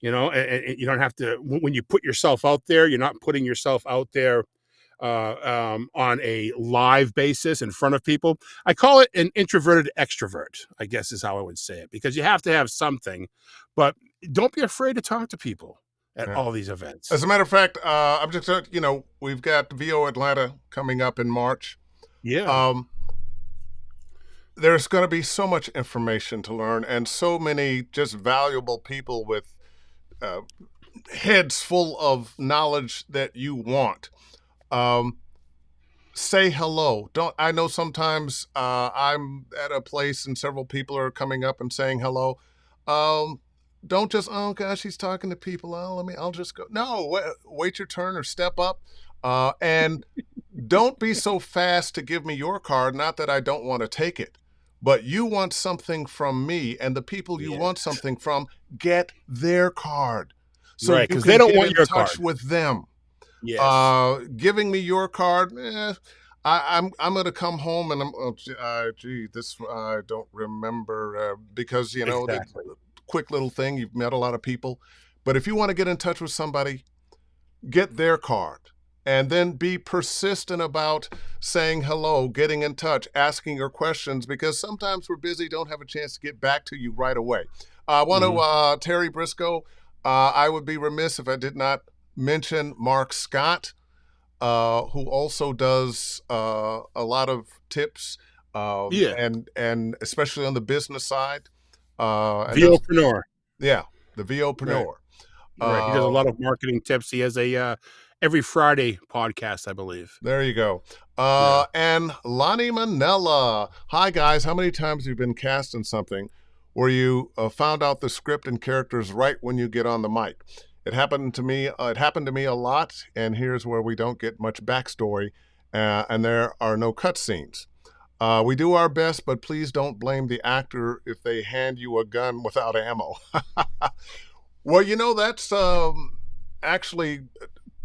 Speaker 2: and you don't have to, when you put yourself out there, you're not putting yourself out there on a live basis in front of people. I call it an introverted extrovert, I guess is how I would say it, because you have to have something, but don't be afraid to talk to people at all these events.
Speaker 1: As a matter of fact, I'm just, we've got VO Atlanta coming up in March.
Speaker 2: Yeah.
Speaker 1: There's going to be so much information to learn and so many just valuable people with heads full of knowledge that you want. say hello. Don't I know sometimes I'm at a place and several people are coming up and saying hello. Um, don't just oh gosh, he's talking to people. Oh, I'll just go. No, wait your turn or step up. And don't be so fast to give me your card. Not that I don't want to take it, but you want something from me, and the people you
Speaker 2: Yeah.
Speaker 1: want something from get their card so
Speaker 2: Right,
Speaker 1: you
Speaker 2: because they
Speaker 1: can
Speaker 2: don't
Speaker 1: get
Speaker 2: want
Speaker 1: in
Speaker 2: your
Speaker 1: touch
Speaker 2: card.
Speaker 1: with them.
Speaker 2: Yes.
Speaker 1: Giving me your card, I'm gonna come home and I'm oh, gee, this I don't remember because the
Speaker 2: Exactly.
Speaker 1: quick little thing. You've met a lot of people, but if you want to get in touch with somebody, get their card. And then be persistent about saying hello, getting in touch, asking your questions, because sometimes we're busy, don't have a chance to get back to you right away. I want to,
Speaker 2: Mhm.
Speaker 1: Terry Briscoe, I would be remiss if I did not mention Mark Scott, who also does a lot of tips,
Speaker 2: Yeah.
Speaker 1: and especially on the business side. And those,
Speaker 2: VOpreneur.
Speaker 1: yeah, the
Speaker 2: Right.
Speaker 1: VOpreneur.
Speaker 2: Right. He does a
Speaker 1: Uh,
Speaker 2: lot of marketing tips. He has a every Friday podcast, I believe.
Speaker 1: There you go.
Speaker 2: Yeah.
Speaker 1: And Lonnie Manella. Hi, guys. How many times have you been cast in something where you found out the script and characters right when you get on the mic? It happened to me. It happened to me a lot. And here's where we don't get much backstory, and there are no cutscenes. We do our best, but please don't blame the actor if they hand you a gun without ammo. Well, that's actually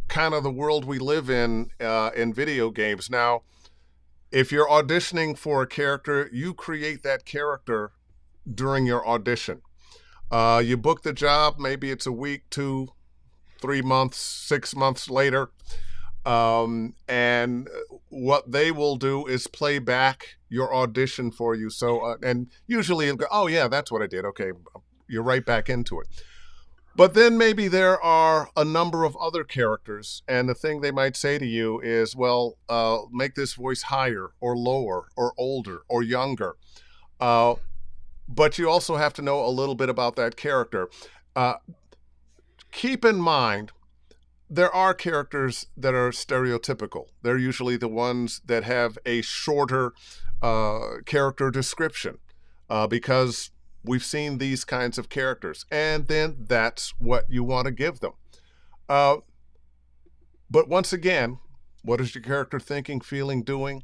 Speaker 1: kind of the world we live in video games. Now, if you're auditioning for a character, you create that character during your audition. You book the job, maybe it's a week, 2, 3 months, 6 months later. And what they will do is play back your audition for you. So, and usually you'll go, oh, yeah, that's what I did. Okay, you're right back into it. But then maybe there are a number of other characters, and the thing they might say to you is, well, make this voice higher or lower or older or younger. Uh, but you also have to know a little bit about that character. Uh, Keep in mind, there are characters that are stereotypical. They're usually the ones that have a shorter character description because we've seen these kinds of characters. And then that's what you want to give them. Uh, but once again, what is your character thinking, feeling, doing?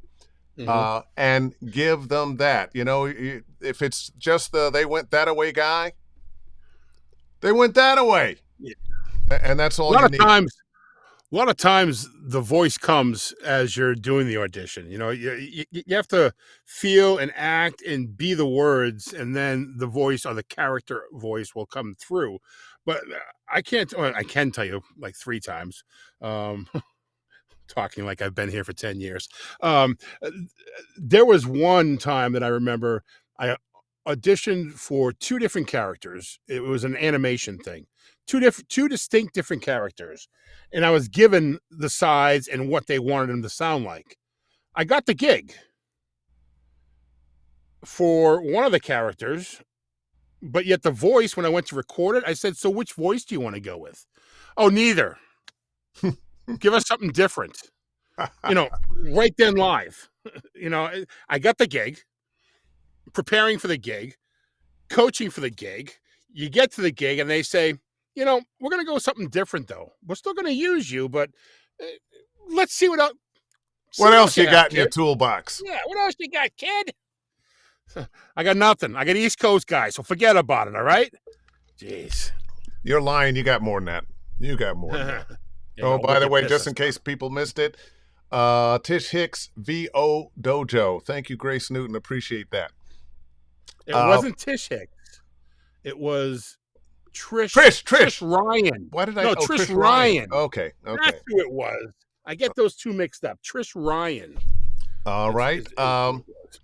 Speaker 2: Hmm.
Speaker 1: And give them that. If it's just the they went that away guy, they went that away.
Speaker 2: Yeah.
Speaker 1: And that's
Speaker 2: A
Speaker 1: all
Speaker 2: lot
Speaker 1: you
Speaker 2: of
Speaker 1: need.
Speaker 2: times, a lot of times, the voice comes as you're doing the audition. You have to feel and act and be the words, and then the voice or the character voice will come through. But I can't. Well, I can tell you like 3 times. Um, Talking like I've been here for 10 years. Um, there was one time that I remember I auditioned for 2 different characters. It was an animation thing, two distinct different characters, and I was given the sides and what they wanted them to sound like. I got the gig for one of the characters, but yet the voice when I went to record it, I said, "So which voice do you want to go with?" "Oh, neither. Give us something different." You know, right then live. I got the gig, preparing for the gig, coaching for the gig. You get to the gig and they say, we're going to go with something different though. We're still going to use you, but uh, let's see
Speaker 1: What
Speaker 2: what else
Speaker 1: else
Speaker 2: you
Speaker 1: you
Speaker 2: got,
Speaker 1: got in your
Speaker 2: kid.
Speaker 1: toolbox?
Speaker 2: Yeah, what else you got, kid? I got nothing. I got East Coast guy, so forget about it. All right. Jeez.
Speaker 1: You're lying. You got more than that. You got more than that. Oh,
Speaker 2: No
Speaker 1: by the
Speaker 2: wicked
Speaker 1: way, just
Speaker 2: business.
Speaker 1: in case people missed it, Tish Hicks, VO Dojo. Thank you, Grace Newton. Appreciate that.
Speaker 2: It
Speaker 1: Uh,
Speaker 2: wasn't Tish Hicks. It was Trish
Speaker 1: Trish.
Speaker 2: Ryan.
Speaker 1: Why did I?
Speaker 2: No,
Speaker 1: Oh,
Speaker 2: Trish
Speaker 1: Trish Ryan.
Speaker 2: Ryan.
Speaker 1: Okay,
Speaker 2: That's
Speaker 1: okay.
Speaker 2: who it was. I get those two mixed up. Trish Ryan.
Speaker 1: All
Speaker 2: Is
Speaker 1: right.
Speaker 2: is, is who it was.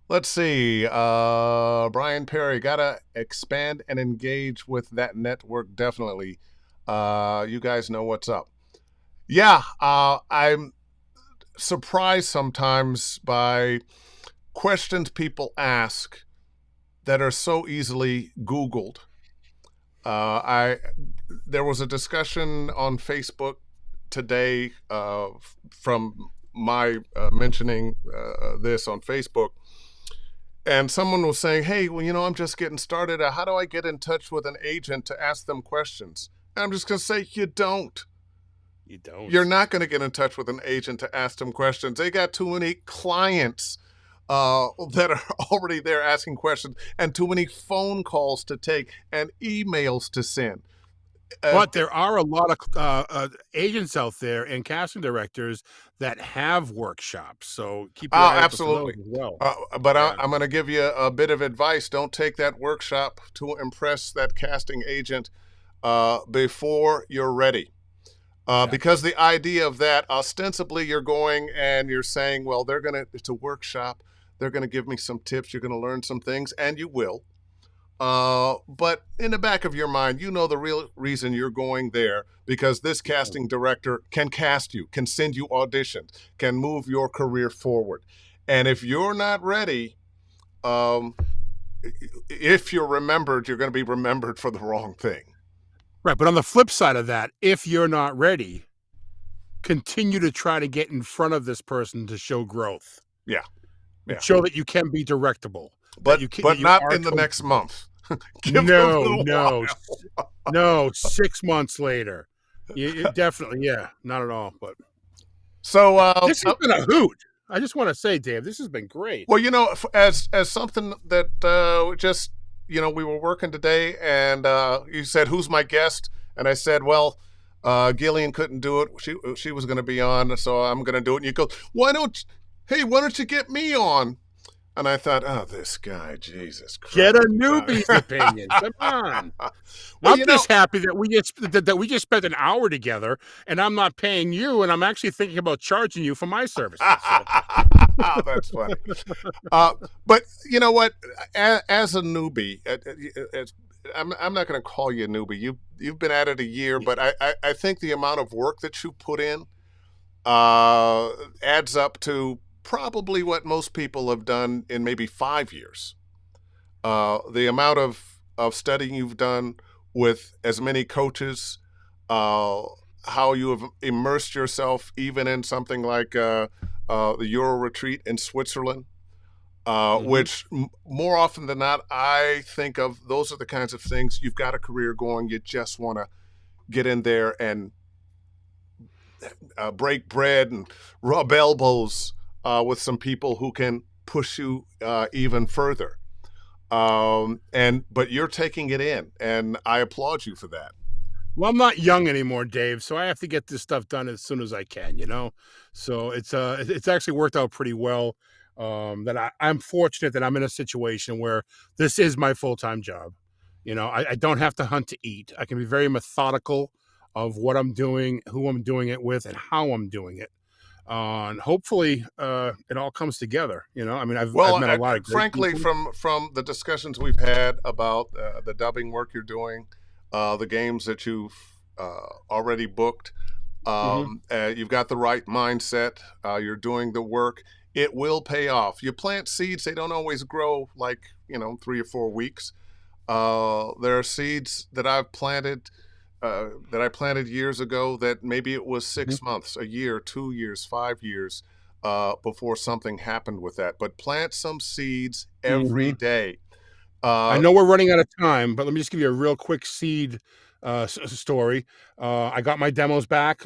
Speaker 1: Let's see. Brian Perry, gotta expand and engage with that network. Definitely. You guys know what's up. Yeah. I'm surprised sometimes by questions people ask that are so easily Googled. I There was a discussion on Facebook today from my mentioning this on Facebook, and someone was saying, "Hey, well, I'm just getting started. How do I get in touch with an agent to ask them questions?" And I'm just going to say, you don't.
Speaker 2: You don't.
Speaker 1: You're not going to get in touch with an agent to ask them questions. They got too many clients that are already there asking questions, and too many phone calls to take and emails to send.
Speaker 2: But there are a lot of agents out there and casting directors that have workshops, so keep your
Speaker 1: Oh,
Speaker 2: eye open for those
Speaker 1: absolutely.
Speaker 2: as well.
Speaker 1: But
Speaker 2: Yeah,
Speaker 1: I'm going to give you a bit of advice. Don't take that workshop to impress that casting agent before you're ready.
Speaker 2: exactly.
Speaker 1: Because the idea of that, ostensibly you're going and you're saying, well, it's a workshop. They're going to give me some tips. You're going to learn some things, and you will. But in the back of your mind, the real reason you're going there, because this casting director can cast you, can send you auditions, can move your career forward. And if you're not ready, um, if you're remembered, you're going to be remembered for the wrong thing.
Speaker 2: Right, but on the flip side of that, if you're not ready, continue to try to get in front of this person to show growth.
Speaker 1: Yeah. Yeah.
Speaker 2: Show that you can be directable.
Speaker 1: But
Speaker 2: that you
Speaker 1: not
Speaker 2: are
Speaker 1: in the next
Speaker 2: coachable.
Speaker 1: month. Give them a little
Speaker 2: No,
Speaker 1: while.
Speaker 2: no. 6 months later, you definitely, yeah, not at all. But
Speaker 1: So,
Speaker 2: this has been a hoot. I just want to say, Dave, this has been great.
Speaker 1: well, as something that just we were working today, and you said, "Who's my guest?" And I said, "Well, Gillian couldn't do it. She was going to be on, so I'm going to do it." And you go, why don't you get me on? And I thought, oh, this guy, Jesus Christ.
Speaker 2: Get a newbie's opinion. Come on.
Speaker 1: Well,
Speaker 2: I'm just happy that we just spent an hour together, and I'm not paying you, and I'm actually thinking about charging you for my services. So.
Speaker 1: Oh, that's funny. But you know what? As a newbie, I'm not going to call you a newbie. You've been at it a year, but I think the amount of work that you put in adds up to probably what most people have done in maybe 5 years. The amount of studying you've done with as many coaches, how you have immersed yourself even in something like the Euro retreat in Switzerland, which more often than not, I think of those are the kinds of things. You've got a career going. You just want to get in there and break bread and rub elbows with some people who can push you even further. But you're taking it in, and I applaud you for that.
Speaker 2: Well, I'm not young anymore, Dave, so I have to get this stuff done as soon as I can, So it's actually worked out pretty well. That I'm fortunate that I'm in a situation where this is my full-time job. I don't have to hunt to eat. I can be very methodical of what I'm doing, who I'm doing it with, and how I'm doing it. And hopefully it all comes together. I've met a lot of great
Speaker 1: frankly,
Speaker 2: people.
Speaker 1: from the discussions we've had about the dubbing work you're doing, the games that you've already booked, you've got the right mindset. You're doing the work. It will pay off. You plant seeds; they don't always grow like 3 or 4 weeks. There are seeds that I've planted. That I planted years ago that maybe it was 6 months, a year, 2 years, 5 years before something happened with that. But plant some seeds every day.
Speaker 2: I know we're running out of time, but let me just give you a real quick seed story. I got my demos back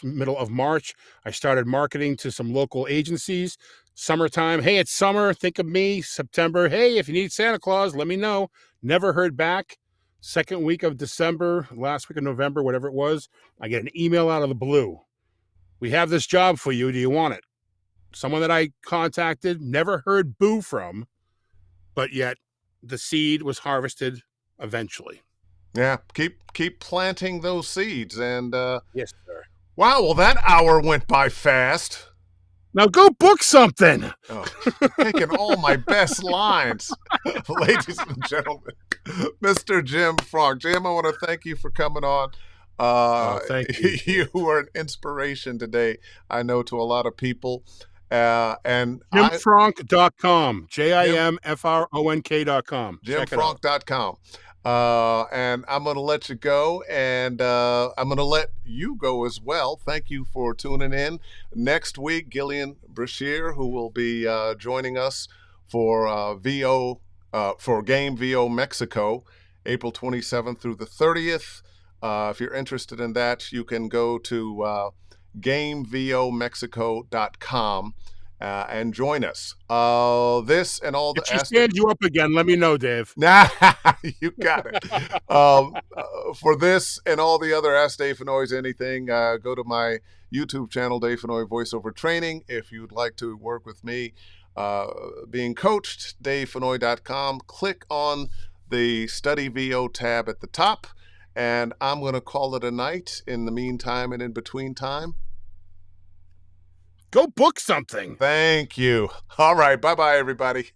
Speaker 2: middle of March. I started marketing to some local agencies. Summertime. Hey, it's summer. Think of me. September. Hey, if you need Santa Claus, let me know. Never heard back. Second week of December, last week of November, whatever it was, I get an email out of the blue. We have this job for you. Do you want it? Someone that I contacted, never heard boo from, but yet the seed was harvested eventually.
Speaker 1: Yeah, keep planting those seeds. And
Speaker 2: yes, sir.
Speaker 1: Wow, well, that hour went by fast.
Speaker 2: Now go book something.
Speaker 1: Oh, taking all my best lines. Ladies and gentlemen, Mr. Jim Fronk. Jim, I want to thank you for coming on.
Speaker 2: Thank you.
Speaker 1: You are an inspiration today, I know, to a lot of people. And
Speaker 2: JimFronk.com. JimFronk.com.
Speaker 1: JimFronk.com. And I'm going to let you go, and I'm going to let you go as well. Thank you for tuning in. Next week, Gillian Brashear, who will be joining us for for Game VO Mexico, April 27th through the 30th. If you're interested in that, you can go to gamevomexico.com and join us. This and all
Speaker 2: If
Speaker 1: the
Speaker 2: she stands you up again, let me know, Dave.
Speaker 1: Nah, you got it. For this and all the other Ask Dave Fennoy's anything, go to my YouTube channel, Dave Fennoy Voiceover Training. If you'd like to work with me being coached, davefennoy.com. Click on the Study VO tab at the top, and I'm going to call it a night. In the meantime and in between time,
Speaker 2: Go book something.
Speaker 1: thank you. All right. Bye-bye, everybody.